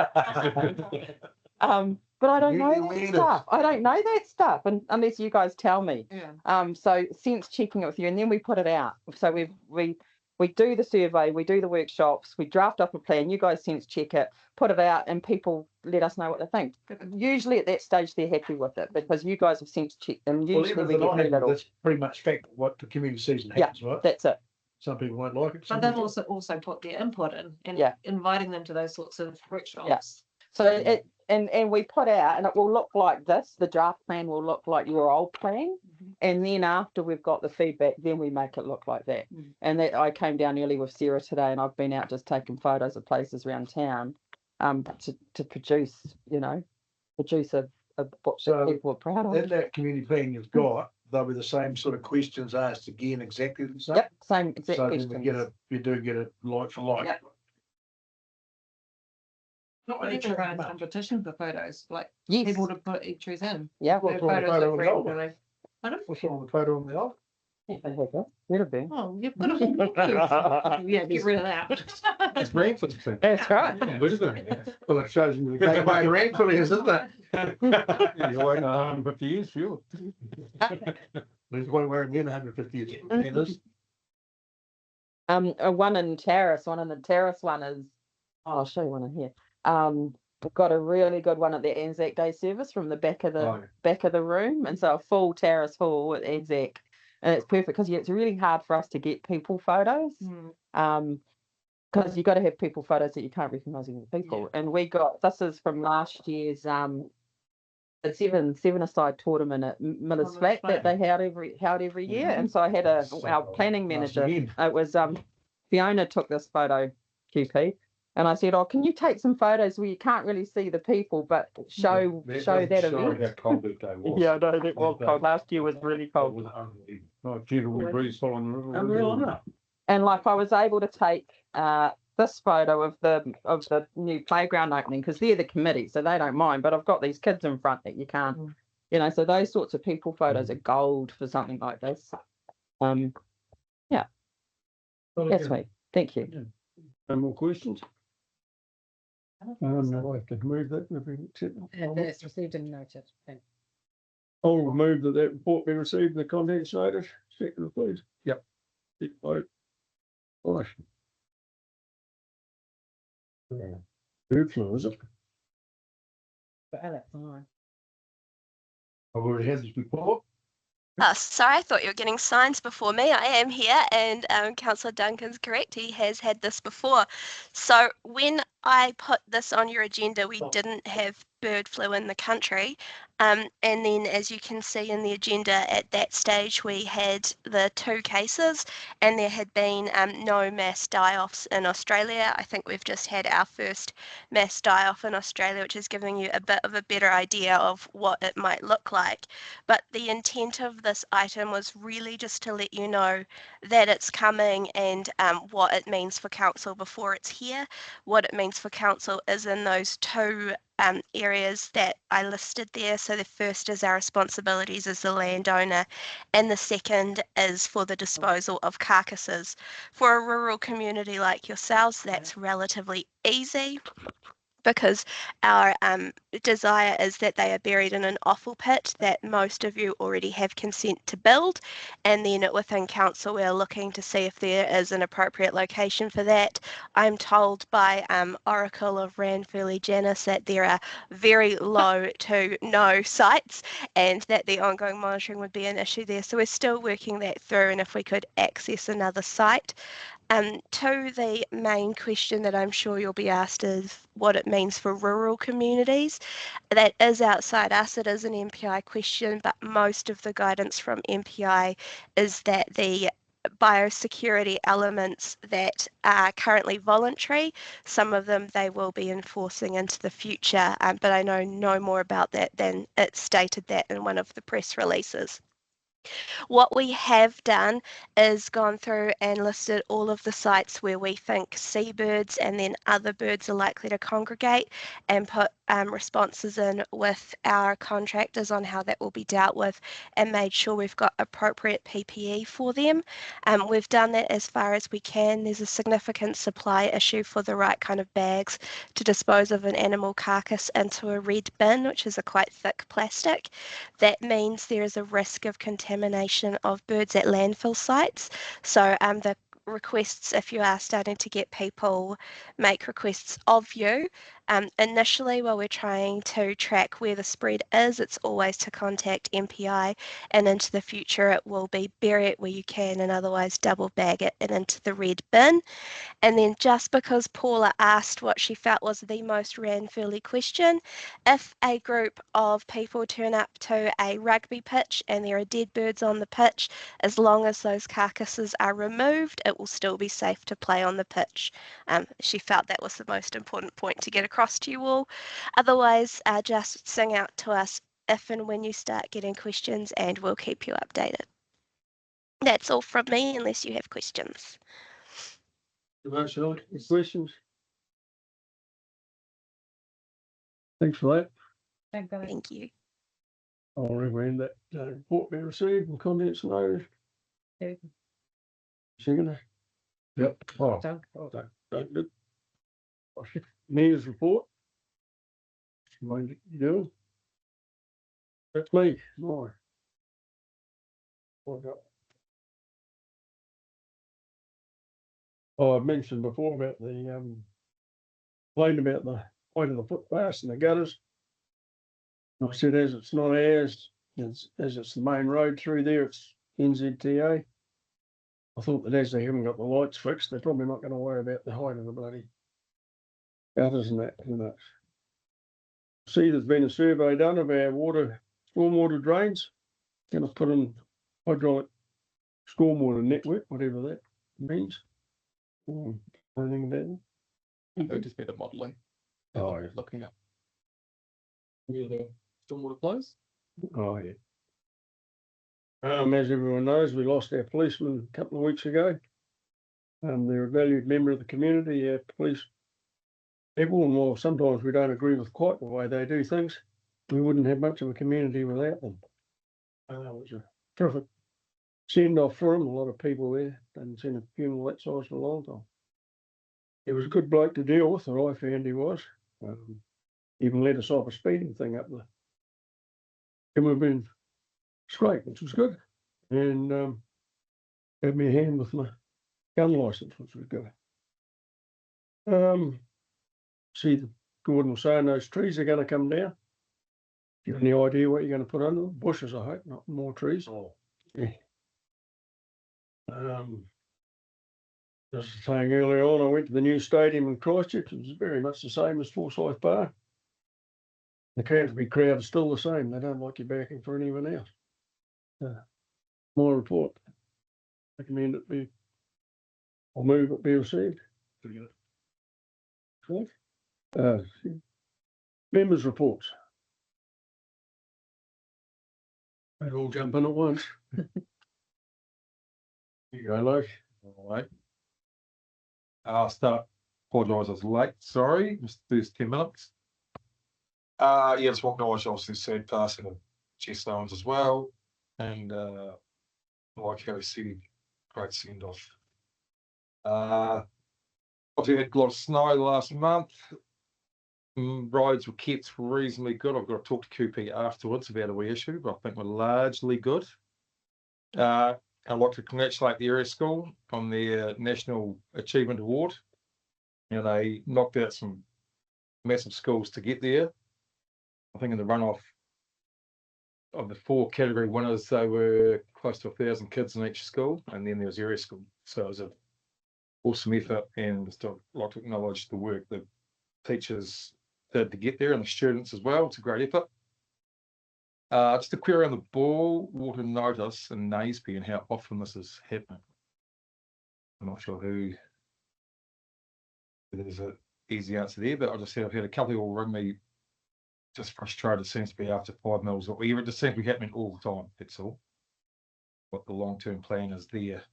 But I don't know that stuff. I don't know that stuff, and unless you guys tell me. Yeah. So since checking it with you, and then we put it out. So we do the survey, we do the workshops, we draft up a plan. You guys sense check it, put it out, and people let us know what they think. Usually at that stage they're happy with it because you guys have sense checked them. Well, Usually even if we they're get not very happy, little. that's pretty much fact what the community sees and happens, right? That's it. Some people won't like it. some But they've people- also put their input in and Yeah. inviting them to those sorts of workshops. So and we put out, and it will look like this. The draft plan will look like your old plan, and then after we've got the feedback, then we make it look like that. And that I came down early with Sarah today, and I've been out just taking photos of places around town, to produce, produce a what So, people are proud of. In that community plan you've got, they'll be the same sort of questions asked again, exactly the same. Yep, same exact So then questions. you do get it like for like. Yep. Not really Thank you very run a much. competition for photos, like Yes, people to put entries in. yeah. What's Their on the photos photo look on the great, old one? really. Pardon? What's on the photo on the old? Would be. Oh, you've got a. Yeah, get rid of that. It's Brantford's thing. That's right. Yeah, what is it? Well, it shows you the great way Ranford is, isn't it? You're waiting 150 years, sure. There's one wearing in 150 years. It is. One in terrace, one in the terrace one is, I'll show you one in here. We've got a really good one at the Anzac Day service from the back of the room, and so a full terrace hall at Anzac, and it's perfect because it's really hard for us to get people photos. Because you got to have people photos that you can't recognise in the people, and we got this is from last year's the seven-a-side tournament at Miller's Flat that they held every year, and so I had our planning manager. It was Fiona took this photo, QP, and I said, "Oh, can you take some photos where you can't really see the people, but show that event?" How cold that day was. Yeah, I know that was cold. Last year was really cold. Like gentle breeze following the river. And like I was able to take this photo of the new playground opening because they're the committee, so they don't mind. But I've got these kids in front that you can't, so those sorts of people photos are gold for something like this. Yeah, that's sweet. Thank you. No more questions? No, I have to move that. It's received and noted. I'll move that report be received in the contents notice. Second, please. Yep. Vote. Gosh. Bird flu, is it? I've already had this report. Sorry, I thought you were getting signs before me. I am here, and Councillor Duncan's correct. He has had this before. So when I put this on your agenda, we didn't have bird flu in the country. And then, as you can see in the agenda, at that stage, we had the 2 cases, and there had been no mass die-offs in Australia. I think we've just had our first mass die-off in Australia, which is giving you a bit of a better idea of what it might look like. But the intent of this item was really just to let you know that it's coming and what it means for council before it's here. What it means for council is in those 2 areas that I listed there. So the first is our responsibilities as the landowner, and the second is for the disposal of carcasses. For a rural community like yourselves, that's relatively easy, because our desire is that they are buried in an offal pit that most of you already have consent to build, and then within council we're looking to see if there is an appropriate location for that. I'm told by Oracle of Ranfurly Janice that there are very low to no sites, and that the ongoing monitoring would be an issue there, so we're still working that through, and if we could access another site. To the main question that I'm sure you'll be asked is what it means for rural communities. That is outside us, it is an MPI question, but most of the guidance from MPI is that the biosecurity elements that are currently voluntary, some of them they will be enforcing into the future, but I know no more about that than it stated that in one of the press releases. What we have done is gone through and listed all of the sites where we think seabirds and then other birds are likely to congregate, and put responses in with our contractors on how that will be dealt with, and made sure we've got appropriate PPE for them. We've done that as far as we can. There's a significant supply issue for the right kind of bags to dispose of an animal carcass into a red bin, which is a quite thick plastic. That means there is a risk of contamination of birds at landfill sites. So the requests if you are starting to get people make requests of you. Initially, while we're trying to track where the spread is, it's always to contact MPI, and into the future it will be bury it where you can and otherwise double bag it and into the red bin. And then just because Paula asked what she felt was the most Ranfurly question, if a group of people turn up to a rugby pitch and there are dead birds on the pitch, as long as those carcasses are removed, it will still be safe to play on the pitch. She felt that was the most important point to get across to you all. Otherwise, just sing out to us if and when you start getting questions and we'll keep you updated. That's all from me unless you have questions. Any questions? Thanks for that. Thank you. I'll recommend that report be received and contents noted. Second. Yep. Oh, don't do. Mayor's report. Mind you doing? That's me. More. Oh, I mentioned before about the complaint about the height of the footpaths and the gutters. I said, as it's not ours, as it's the main road through there, it's NZTA. I thought that as they haven't got the lights fixed, they're probably not going to worry about the height of the bloody gutters and that too much. See, there's been a survey done of our stormwater drains. Going to put in hydraulic stormwater network, whatever that means. Anything about it? It would just be the modelling. Oh, yeah. Looking at where the stormwater flows. Oh, yeah. As everyone knows, we lost our policeman a couple of weeks ago. They're a valued member of the community, our police people, and while sometimes we don't agree with quite the way they do things, we wouldn't have much of a community without them. It was a terrific send off for them. A lot of people there. Hadn't seen a funeral that size for a long time. He was a good bloke to deal with, or I found he was. Even let us off a speeding thing up there. And we've been straight, which was good. And gave me a hand with my gun license, which was good. See, Gordon was saying those trees are going to come down. Do you have any idea what you're going to put under them? Bushes, I hope, not more trees. Oh. Yeah. As I was saying earlier on, I went to the new stadium in Christchurch. It was very much the same as Forsyth Bar. The Canterbury crowd is still the same. They don't like you backing for anyone else. My report. Recommend it be, or move it be received. Members' reports. They all jump in at once. You go, Luke. All right. I'll start. Apologise, I was late. Sorry, missed the first 10 minutes. Yeah, just want to acknowledge obviously sad passing of Jess Owens as well. And like how he said, great send off. Obviously had a lot of snow last month. Roads were kept reasonably good. I've got to talk to QP afterwards about a wee issue, but I think we're largely good. I'd like to congratulate the area school on their National Achievement Award. You know, they knocked out some massive schools to get there. I think in the runoff of the 4 category winners, they were close to 1,000 kids in each school, and then there was area school. So it was an awesome effort, and I'd like to acknowledge the work the teachers did to get there and the students as well. It's a great effort. Just a query on the ball water notice in Naseby and how often this is happening. I'm not sure who there's an easy answer there, but I just said I've had a couple of people ring me just frustrated. It seems to be after 5 mils or even it just seems to be happening all the time. That's all. What the long-term plan is there.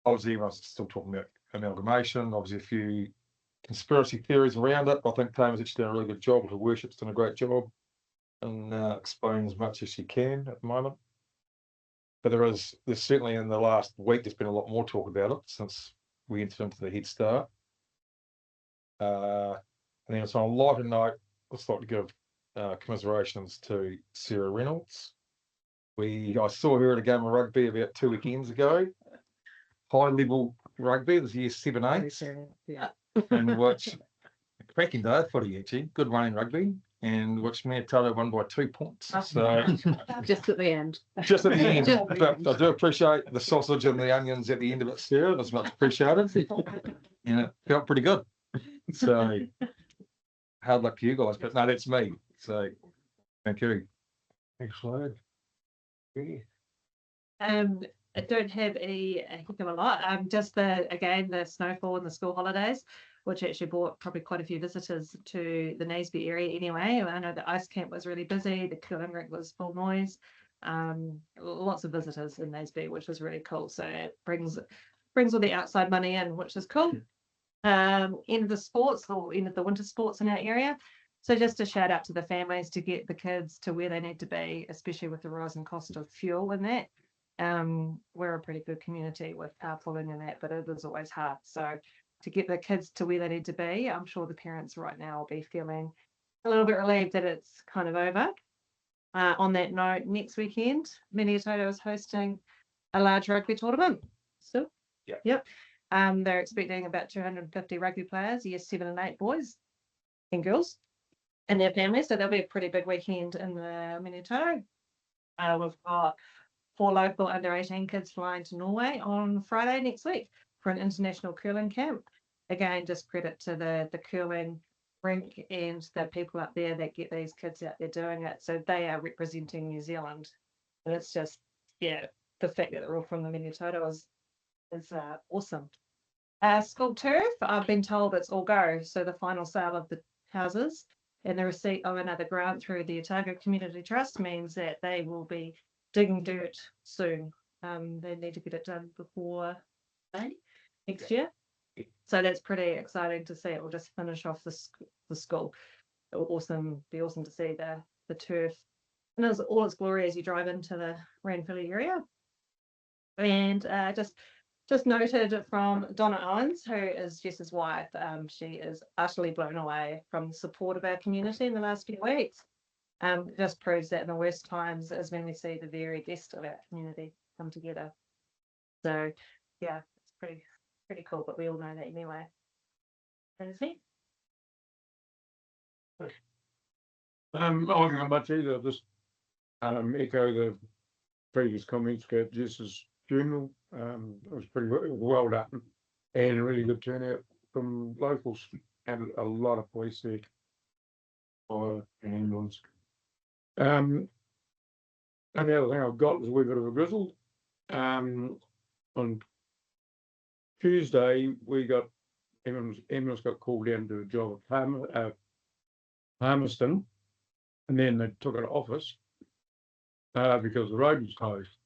Obviously, everyone's still talking about amalgamation. Obviously, a few conspiracy theories around it. I think Tamer's actually done a really good job. Her worship's done a great job and explaining as much as she can at the moment. But there's certainly in the last week, there's been a lot more talk about it since we entered into the Head Start. And then it's on a lighter note, I'd like to give commiserations to Sarah Reynolds. I saw her at a game of rugby about 2 weekends ago. High level rugby, this year 7-8, Yeah. and which cracking day of footy actually, good running rugby, and which Maniototo won by 2 points. So Just at the end. just at the end, Just at the but end. I do appreciate the sausage and the onions at the end of it, Sarah. It was much appreciated, and it felt pretty good. So hard luck to you guys, but no, that's me. So thank you. Excellent. I don't have a heck of a lot. Just the snowfall and the school holidays, which actually brought probably quite a few visitors to the Naseby area anyway. I know the ice camp was really busy, the curling rink was full noise. Lots of visitors in Naseby, which was really cool. So it brings all the outside money in, which is cool. End of the sports or end of the winter sports in our area. So just a shout out to the families to get the kids to where they need to be, especially with the rising cost of fuel and that. We're a pretty good community with carpooling and that, but it is always hard. So to get the kids to where they need to be, I'm sure the parents right now will be feeling a little bit relieved that it's kind of over. On that note, next weekend, Maniototo is hosting a large rugby tournament. So, yep. They're expecting about 250 rugby players, year 7 and 8 boys and girls and their families. So there'll be a pretty big weekend in the Maniototo. We've got 4 local under 18 kids flying to Norway on Friday next week for an international curling camp. Again, just credit to the curling rink and the people up there that get these kids out there doing it. So they are representing New Zealand. And it's just, yeah, the fact that they're all from the Maniototo is awesome. School turf, I've been told it's all go. So the final sale of the houses and the receipt of another grant through the Otago Community Trust means that they will be digging dirt soon. They need to get it done before May next year. So that's pretty exciting to see. It will just finish off the school. It will be awesome to see the turf and all its glory as you drive into the Ranfurly area. And just noted from Donna Owens, who is Jess's wife, she is utterly blown away from the support of our community in the last few weeks. Just proves that in the worst times is when we see the very best of our community come together. So yeah, it's pretty cool, but we all know that anyway. That is it. I wasn't got much either. Just echo the previous comments about Jess's funeral. It was pretty well done and a really good turnout from locals and a lot of police there. Fire and ambulance. And the other thing I've got was a wee bit of a grizzle. On Tuesday, we got ambulance got called down to a job at Palmerston, and then they took it to office because the road was closed.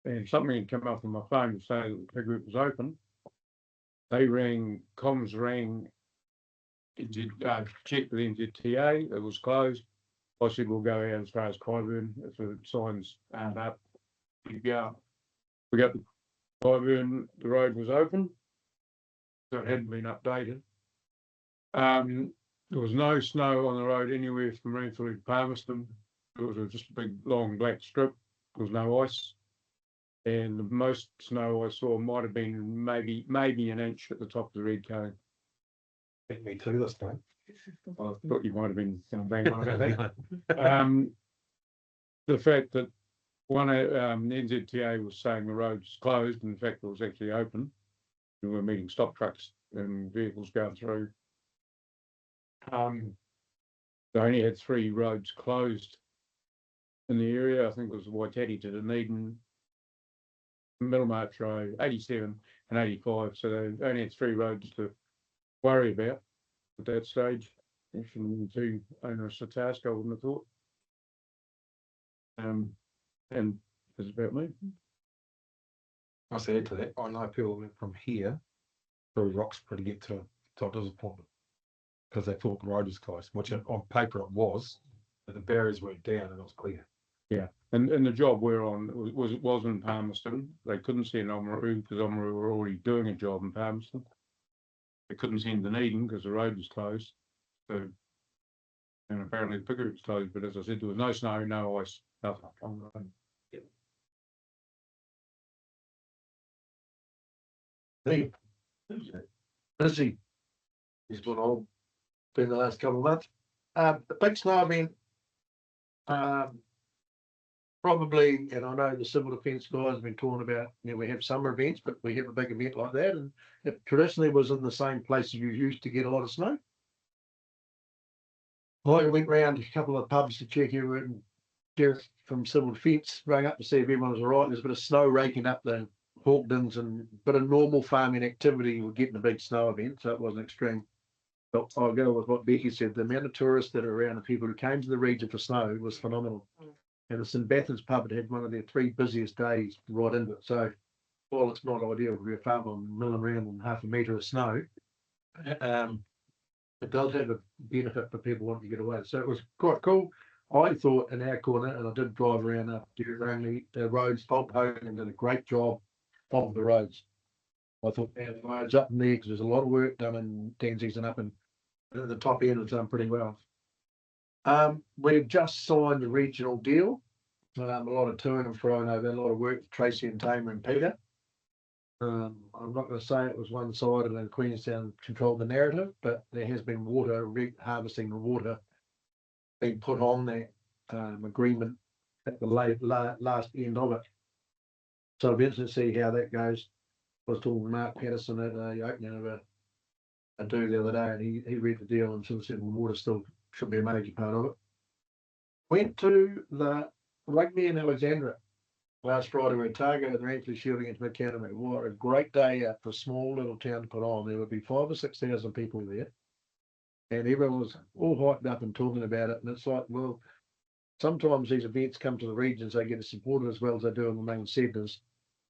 And something had come up on my phone to say that the group was open. They comms rang, checked with NZTA, it was closed. I said, we'll go out as far as Kyburn if the signs aren't up. Yeah, we got the Kyburn, the road was open, so it hadn't been updated. There was no snow on the road anywhere from Ranfurly to Palmerston. It was just a big long black strip. There was no ice. And the most snow I saw might have been maybe an inch at the top of the red cone. Me too this time. I thought you might have been bang on about that. The fact that the NZTA was saying the road's closed, and in fact it was actually open. We were meeting stop trucks and vehicles going through. They only had 3 roads closed in the area. I think it was Waitati to Dunedin, Middlemarch Road, 87 and 85. So they only had 3 roads to worry about at that stage. It shouldn't be too onerous a task, I wouldn't have thought. And that's about me. I say add to that, I know people went from here through Roxburgh to get to doctor's appointment because they thought the road was closed, which on paper it was, but the barriers went down and it was clear. Yeah, and the job we're on was in Palmerston. They couldn't send Oamaru because Oamaru were already doing a job in Palmerston. They couldn't send Dunedin because the road was closed. So, and apparently the picker was closed. But as I said, there was no snow, no ice, nothing on the road. Hey, busy is what I've been the last couple of months. The big snow event, probably, and I know the civil defence guys have been talking about, we have summer events, but we have a big event like that, and it traditionally was in the same place you used to get a lot of snow. I went round a couple of pubs to check everyone, and Derek from civil defence rang up to see if everyone was all right. There's a bit of snow raking up the Hawkdens and a bit of normal farming activity would get in a big snow event, so it wasn't extreme. But I'll go with what Becky said. The amount of tourists that are around and people who came to the region for snow was phenomenal. And the St. Bathurst pub had one of their 3 busiest days right into it. So while it's not ideal for a farmer milling around in half a metre of snow, it does have a benefit for people wanting to get away. So it was quite cool. I thought in our corner, and I did drive around up to the roads, Bob Hogan did a great job of the roads. I thought the roads up in there, because there's a lot of work done in Danzigs and up in the top end, it's done pretty well. We've just signed a regional deal. A lot of touring and throwing over, a lot of work with Tracy and Tamer and Peter. I'm not going to say it was one-sided and Queenstown controlled the narrative, but there has been harvesting the water being put on that agreement at the last end of it. So it'll be interesting to see how that goes. I was talking to Mark Patterson at the opening of a do the other day, and he read the deal and sort of said, well, water still should be a major part of it. Went to the rugby in Alexandria last Friday. We're at Otago and they're actually shooting into Mid-Canterbury. What a great day out for a small little town to put on. There would be 5,000 or 6,000 people there. And everyone was all hyped up and talking about it. And it's like, well, sometimes these events come to the regions, they get supported as well as they do in the main centres.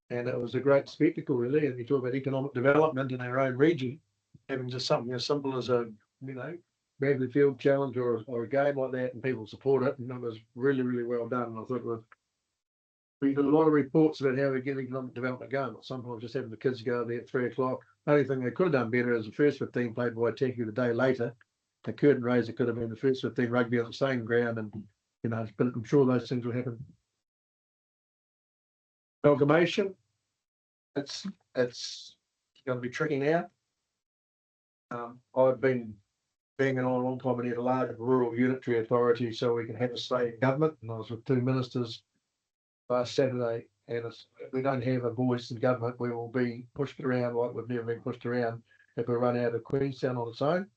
And it was a great spectacle, really. And you talk about economic development in our own region, having just something as simple as a, Bradley Field Challenge or a game like that, and people support it. And it was really, really well done. And I thought we did a lot of reports about how we get economic development going, but sometimes just having the kids go there at 3 o'clock. The only thing they could have done better is the first 15 played by Waitaki the day later. The curtain raiser could have been the first 15 rugby on the same ground, and but I'm sure those things will happen. Amalgamation, it's going to be tricky now. I've been being on a long time and had a large rural unitary authority so we can have a say in government, and I was with 2 ministers last Saturday, and if we don't have a voice in government, we will be pushed around like we've never been pushed around if we run out of Queenstown on its own,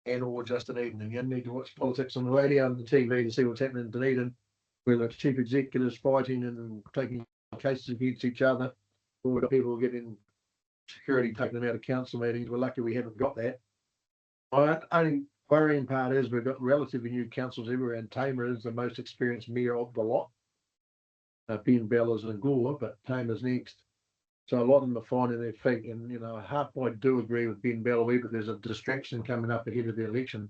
and or just an evening. You need to watch politics on the radio and the TV to see what's happening in Dunedin, whether it's chief executives fighting and taking cases against each other, or people getting security taking them out of council meetings. We're lucky we haven't got that. My only worrying part is we've got relatively new councils everywhere, and Tamer is the most experienced mayor of the lot. Ben Bellas and Gore, but Tamer's next. So a lot of them are finding their feet, and half I do agree with Ben Bella, but there's a distraction coming up ahead of the election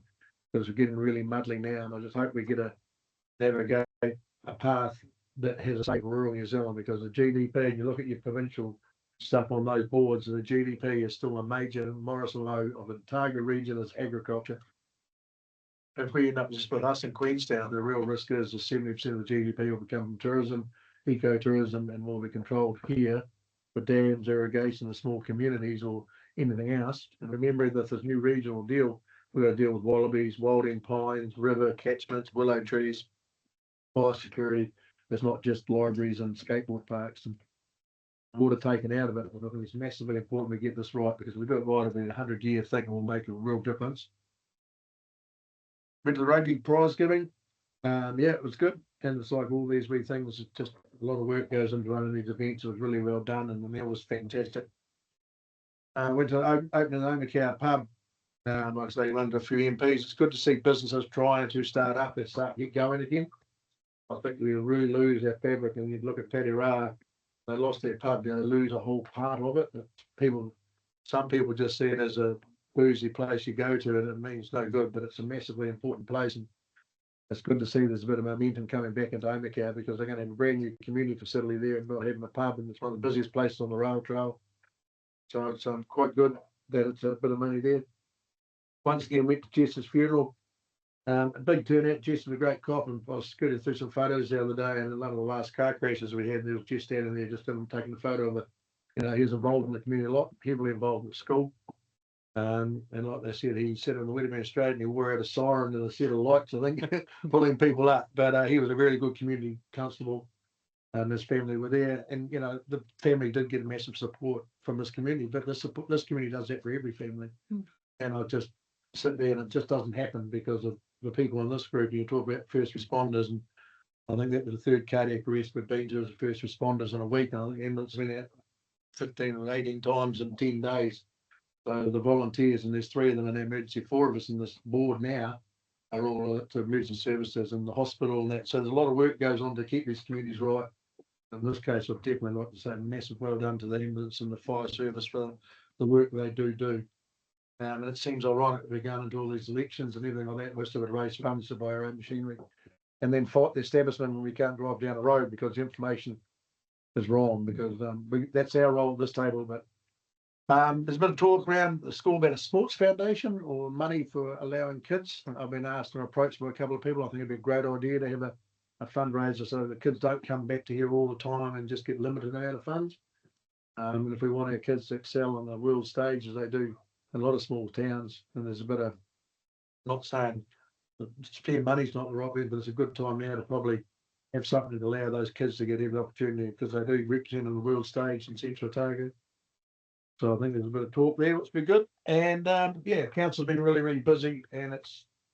because we're getting really muddly now, and I just hope we get navigate a path that has a safe rural New Zealand, because the GDP, and you look at your provincial stuff on those boards, the GDP is still a major Morrison low of the Otago region is agriculture. If we end up just with us in Queenstown, the real risk is that 70% of the GDP will become from tourism, ecotourism, and will be controlled here for dams, irrigation, and small communities or anything else. And remembering that this new regional deal, we're going to deal with wallabies, wilding pines, river catchments, willow trees, fire security. It's not just libraries and skateboard parks and water taken out of it. I think it's massively important we get this right, because we do it right, it'll be a 100-year thing and will make a real difference. Went to the rugby prize giving. Yeah, it was good. And it's like all these wee things, it's just a lot of work goes into running these events. It was really well done, and the meal was fantastic. Went to opening Omakau pub. Like I say, run to a few MPs. It's good to see businesses trying to start up and start get going again. I think we really lose our fabric, and you look at Patera, they lost their pub, they lose a whole part of it. Some people just see it as a boozy place you go to, and it means no good, but it's a massively important place. And it's good to see there's a bit of momentum coming back into Omakau, because they're going to have a brand new community facility there and not having a pub, and it's one of the busiest places on the rail trail. So it's quite good that it's a bit of money there. Once again, went to Jess's funeral. A big turnout. Jess was a great cop, and I was scooting through some photos the other day, and in one of the last car crashes we had, there was Jess standing there just taking a photo of You know, he was involved in the community a lot, heavily involved in school. And like they said, he said on the Weatherman Strait and he wore out a siren and a set of lights, I think, pulling people up. But he was a very good community constable. And his family were there, and you know the family did get massive support from this community. But this community does that for every family. And I just sit there, and it just doesn't happen because of the people in this group. You talk about first responders, and I think that was the third cardiac arrest we've been to as first responders in a week. And I think the ambulance been out 15 or 18 times in 10 days. So the volunteers, and there's 3 of them in the emergency, 4 of us in this board now are all to emergency services and the hospital and that. So there's a lot of work goes on to keep these communities right. In this case, I'd definitely like to say massive well done to the ambulance and the fire service for the work they do. And it seems ironic that we're going into all these elections and everything like that. Most of it raise funds to buy our own machinery and then fight the establishment when we can't drive down the road because the information is wrong because that's our role at this table. But there's been talk around the school about a sports foundation or money for allowing kids. I've been asked and approached by a couple of people. I think it'd be a great idea to have a fundraiser so the kids don't come back to here all the time and just get limited amount of funds. And if we want our kids to excel on the world stage as they do in a lot of small towns, and there's a bit of, not saying spare money's not the right word, but it's a good time now to probably have something to allow those kids to get every opportunity because they do represent on the world stage in Central Otago. So I think there's a bit of talk there, which would be good. And yeah, council's been really, really busy, and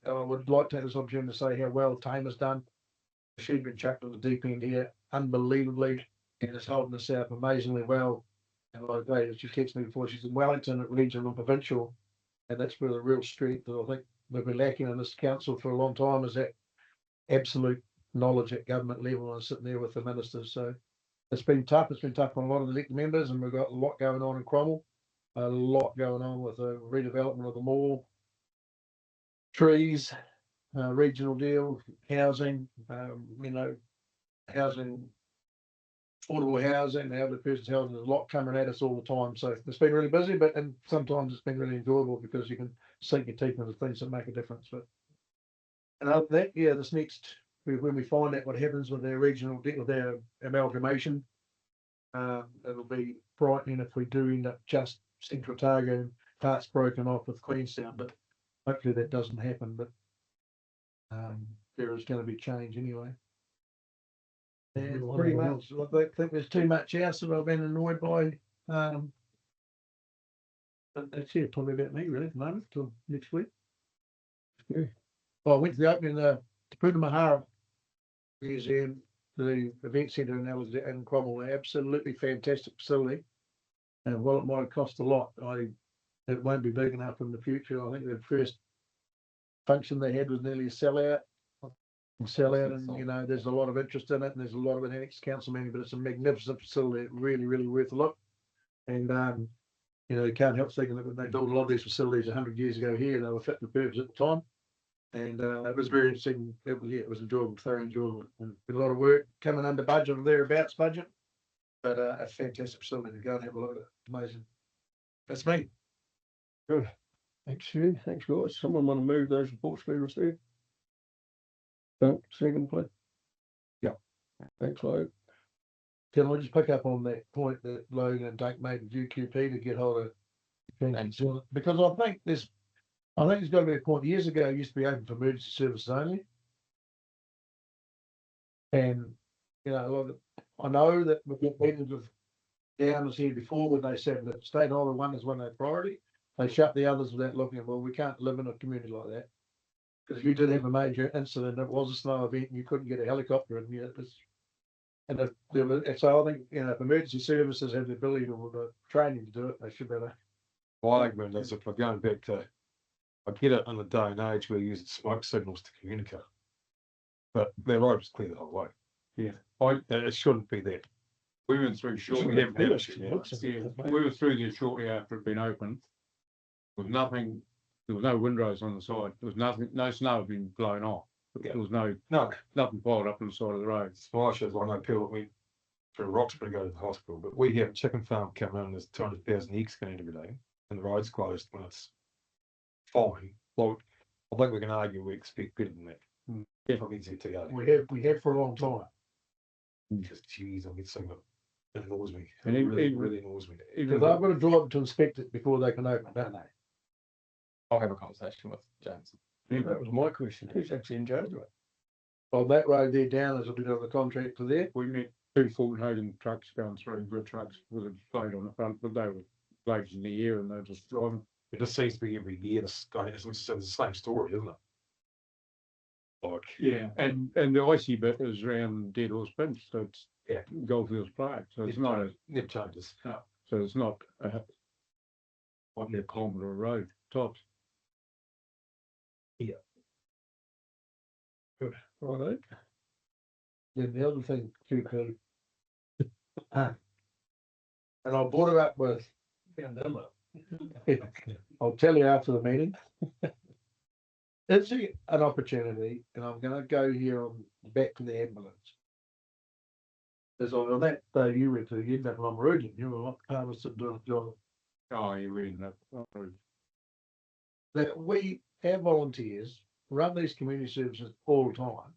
I would like to take this opportunity to say how well Tamer's done. She's been chucked on the deep end here unbelievably and is holding us up amazingly well. And like she texted me before, she's in Wellington at regional and provincial, and that's where the real strength that I think we've been lacking in this council for a long time is that absolute knowledge at government level and sitting there with the ministers. So it's been tough. It's been tough on a lot of the elected members, and we've got a lot going on in Cromwell, a lot going on with the redevelopment of the mall, trees, regional deal, housing, housing, affordable housing, elderly person's housing. There's a lot coming at us all the time. So it's been really busy, and sometimes it's been really enjoyable because you can sink your teeth into things that make a difference. But and other than that, yeah, this next when we find out what happens with our regional deal, with our amalgamation, it'll be frightening if we do end up just Central Otago parts broken off with Queenstown, but hopefully that doesn't happen. But there is going to be change anyway. And pretty much, I think there's too much else that I've been annoyed by. But that's it, probably about me really at the moment till next week. Yeah. Well, I went to the opening of the Te Puna Mahara Museum, the event centre in Cromwell, absolutely fantastic facility. And while it might have cost a lot, it won't be big enough in the future. I think the first function they had was nearly a sellout. And there's a lot of interest in it, and there's a lot of it in ex-council meeting, but it's a magnificent facility, really, really worth a look. And you can't help thinking that when they built a lot of these facilities 100 years ago here, they were fit for purpose at the time. And it was very interesting. It was enjoyable, thoroughly enjoyable, and a lot of work coming under budget or thereabouts budget. But a fantastic facility to go and have a look at it. Amazing. That's me. Good. Thanks, Stu. Thanks, guys. Someone want to move those reports we received? Don't, second, please. Yeah. Thanks, Logan. Can I just pick up on that point that Logan and Dake made with UQP to get hold of? Because I think there's got to be a point. Years ago, it used to be open for emergency services only. And, I know that we've got meetings with Downers here before when they said that state highway 1 is one of their priority. They shut the others without looking at, well, we can't live in a community like that. Because if you did have a major incident, it was a snow event and you couldn't get a helicopter in here. So I think, if emergency services have the ability or the training to do it, they should be able to. My argument is if we're going back to, I get it in the day and age we're using smoke signals to communicate. But their road was clear the whole way. Yeah. It shouldn't be that. We went through shortly. We haven't had it yet. Yeah, we were through there shortly after it'd been opened. With nothing, there was no windows on the side. There was nothing, no snow had been blown off. There was nothing piled up on the side of the road. Splashes, I know people that went through Roxburgh to go to the hospital, but we have a chicken farm coming in, there's 200,000 eggs going every day, and the road's closed when it's fine. Like, I think we can argue we expect better than that. From NZTA. We have for a long time. Just geez, I get so It annoys me. And It he- really, he- really annoys me. Even Because I've got to drive to inspect it before they can open, don't they? I'll have a conversation with James. that was my question. Who's actually in charge of it? On that road there down, there's a bit of a contractor there. We met 2 Fulton trucks going through, good trucks with a blade on the front, but they were blades in the air and they're just driving. It just seems to be every year, it's the same story, isn't it? Like, Yeah, and the icy bit is around Dead Horse Pinch, so it's Yeah. Goldfields Park, so it's not a, never changes. so it's not a 1 kilometre of road tops. Yeah. Good, righto. Then the other thing too, Peter. And I brought it up with. I'll tell you after the meeting. It's an opportunity, and I'm gonna go here on back to the ambulance. As on that day you went to, you met on Meridian, you were not part of us doing a job. Oh, you're reading that. Oh, That we, our volunteers, run these community services all the time.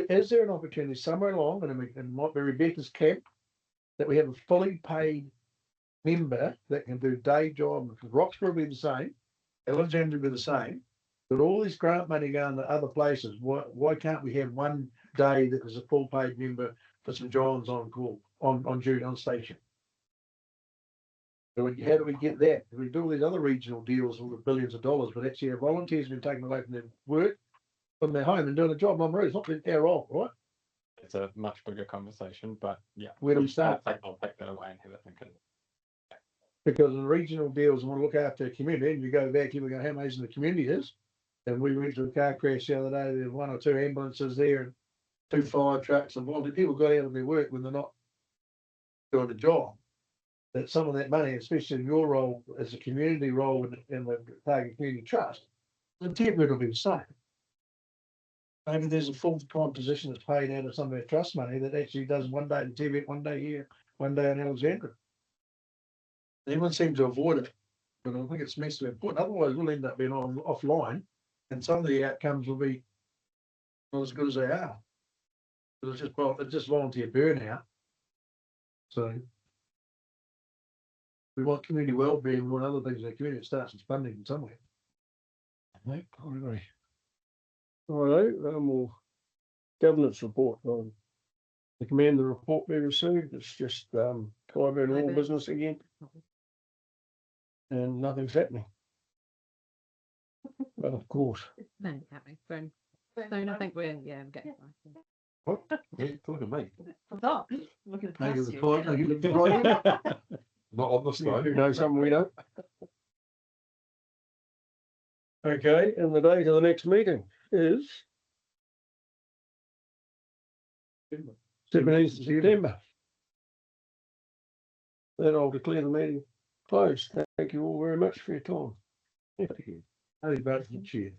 Is there an opportunity somewhere along, and it might be Rebecca's camp, that we have a fully paid member that can do day job, Roxburgh will be the same, Alexandria will be the same, but all this grant money going to other places, why can't we have one day that is a full paid member for St John's on call, on duty, on station? So how do we get that? We do all these other regional deals with billions of dollars, but actually our volunteers have been taken away from their work, from their home and doing a job on the road. It's not their role, right? It's a much bigger conversation, but yeah. Where do we start? I'll take that away and have a think. Because in regional deals, we want to look after the community, and you go back, you go, how amazing the community is. And we went to a car crash the other day, there were 1 or 2 ambulances there and 2 fire trucks and volunteer people got out of their work when they're not doing the job. That some of that money, especially in your role as a community role in the Target Community Trust, the intent will be the same. Maybe there's a full-time position that's paid out of some of our trust money that actually does one day in Tibet, one day here, one day in Alexandria. Everyone seems to avoid it, but I think it's massively important. Otherwise, we'll end up being offline, and some of the outcomes will be not as good as they are. Because it's just volunteer burnout. So we want community wellbeing, we want other things in the community. It starts with funding in some way. I agree. All right, more governance report on the commander report we received. It's just Clive and all business again. And nothing's happening. Well, of course. No, happening. Soon. Soon, I think we're getting. What? Yeah, look at me. Stop. Looking No, you're past the you. client, no, you look right. Not on this though. You know something we don't. Okay, and the date of the next meeting is 17th of September. Then I'll declare the meeting closed. Thank you all very much for your time. Only voted for the chair.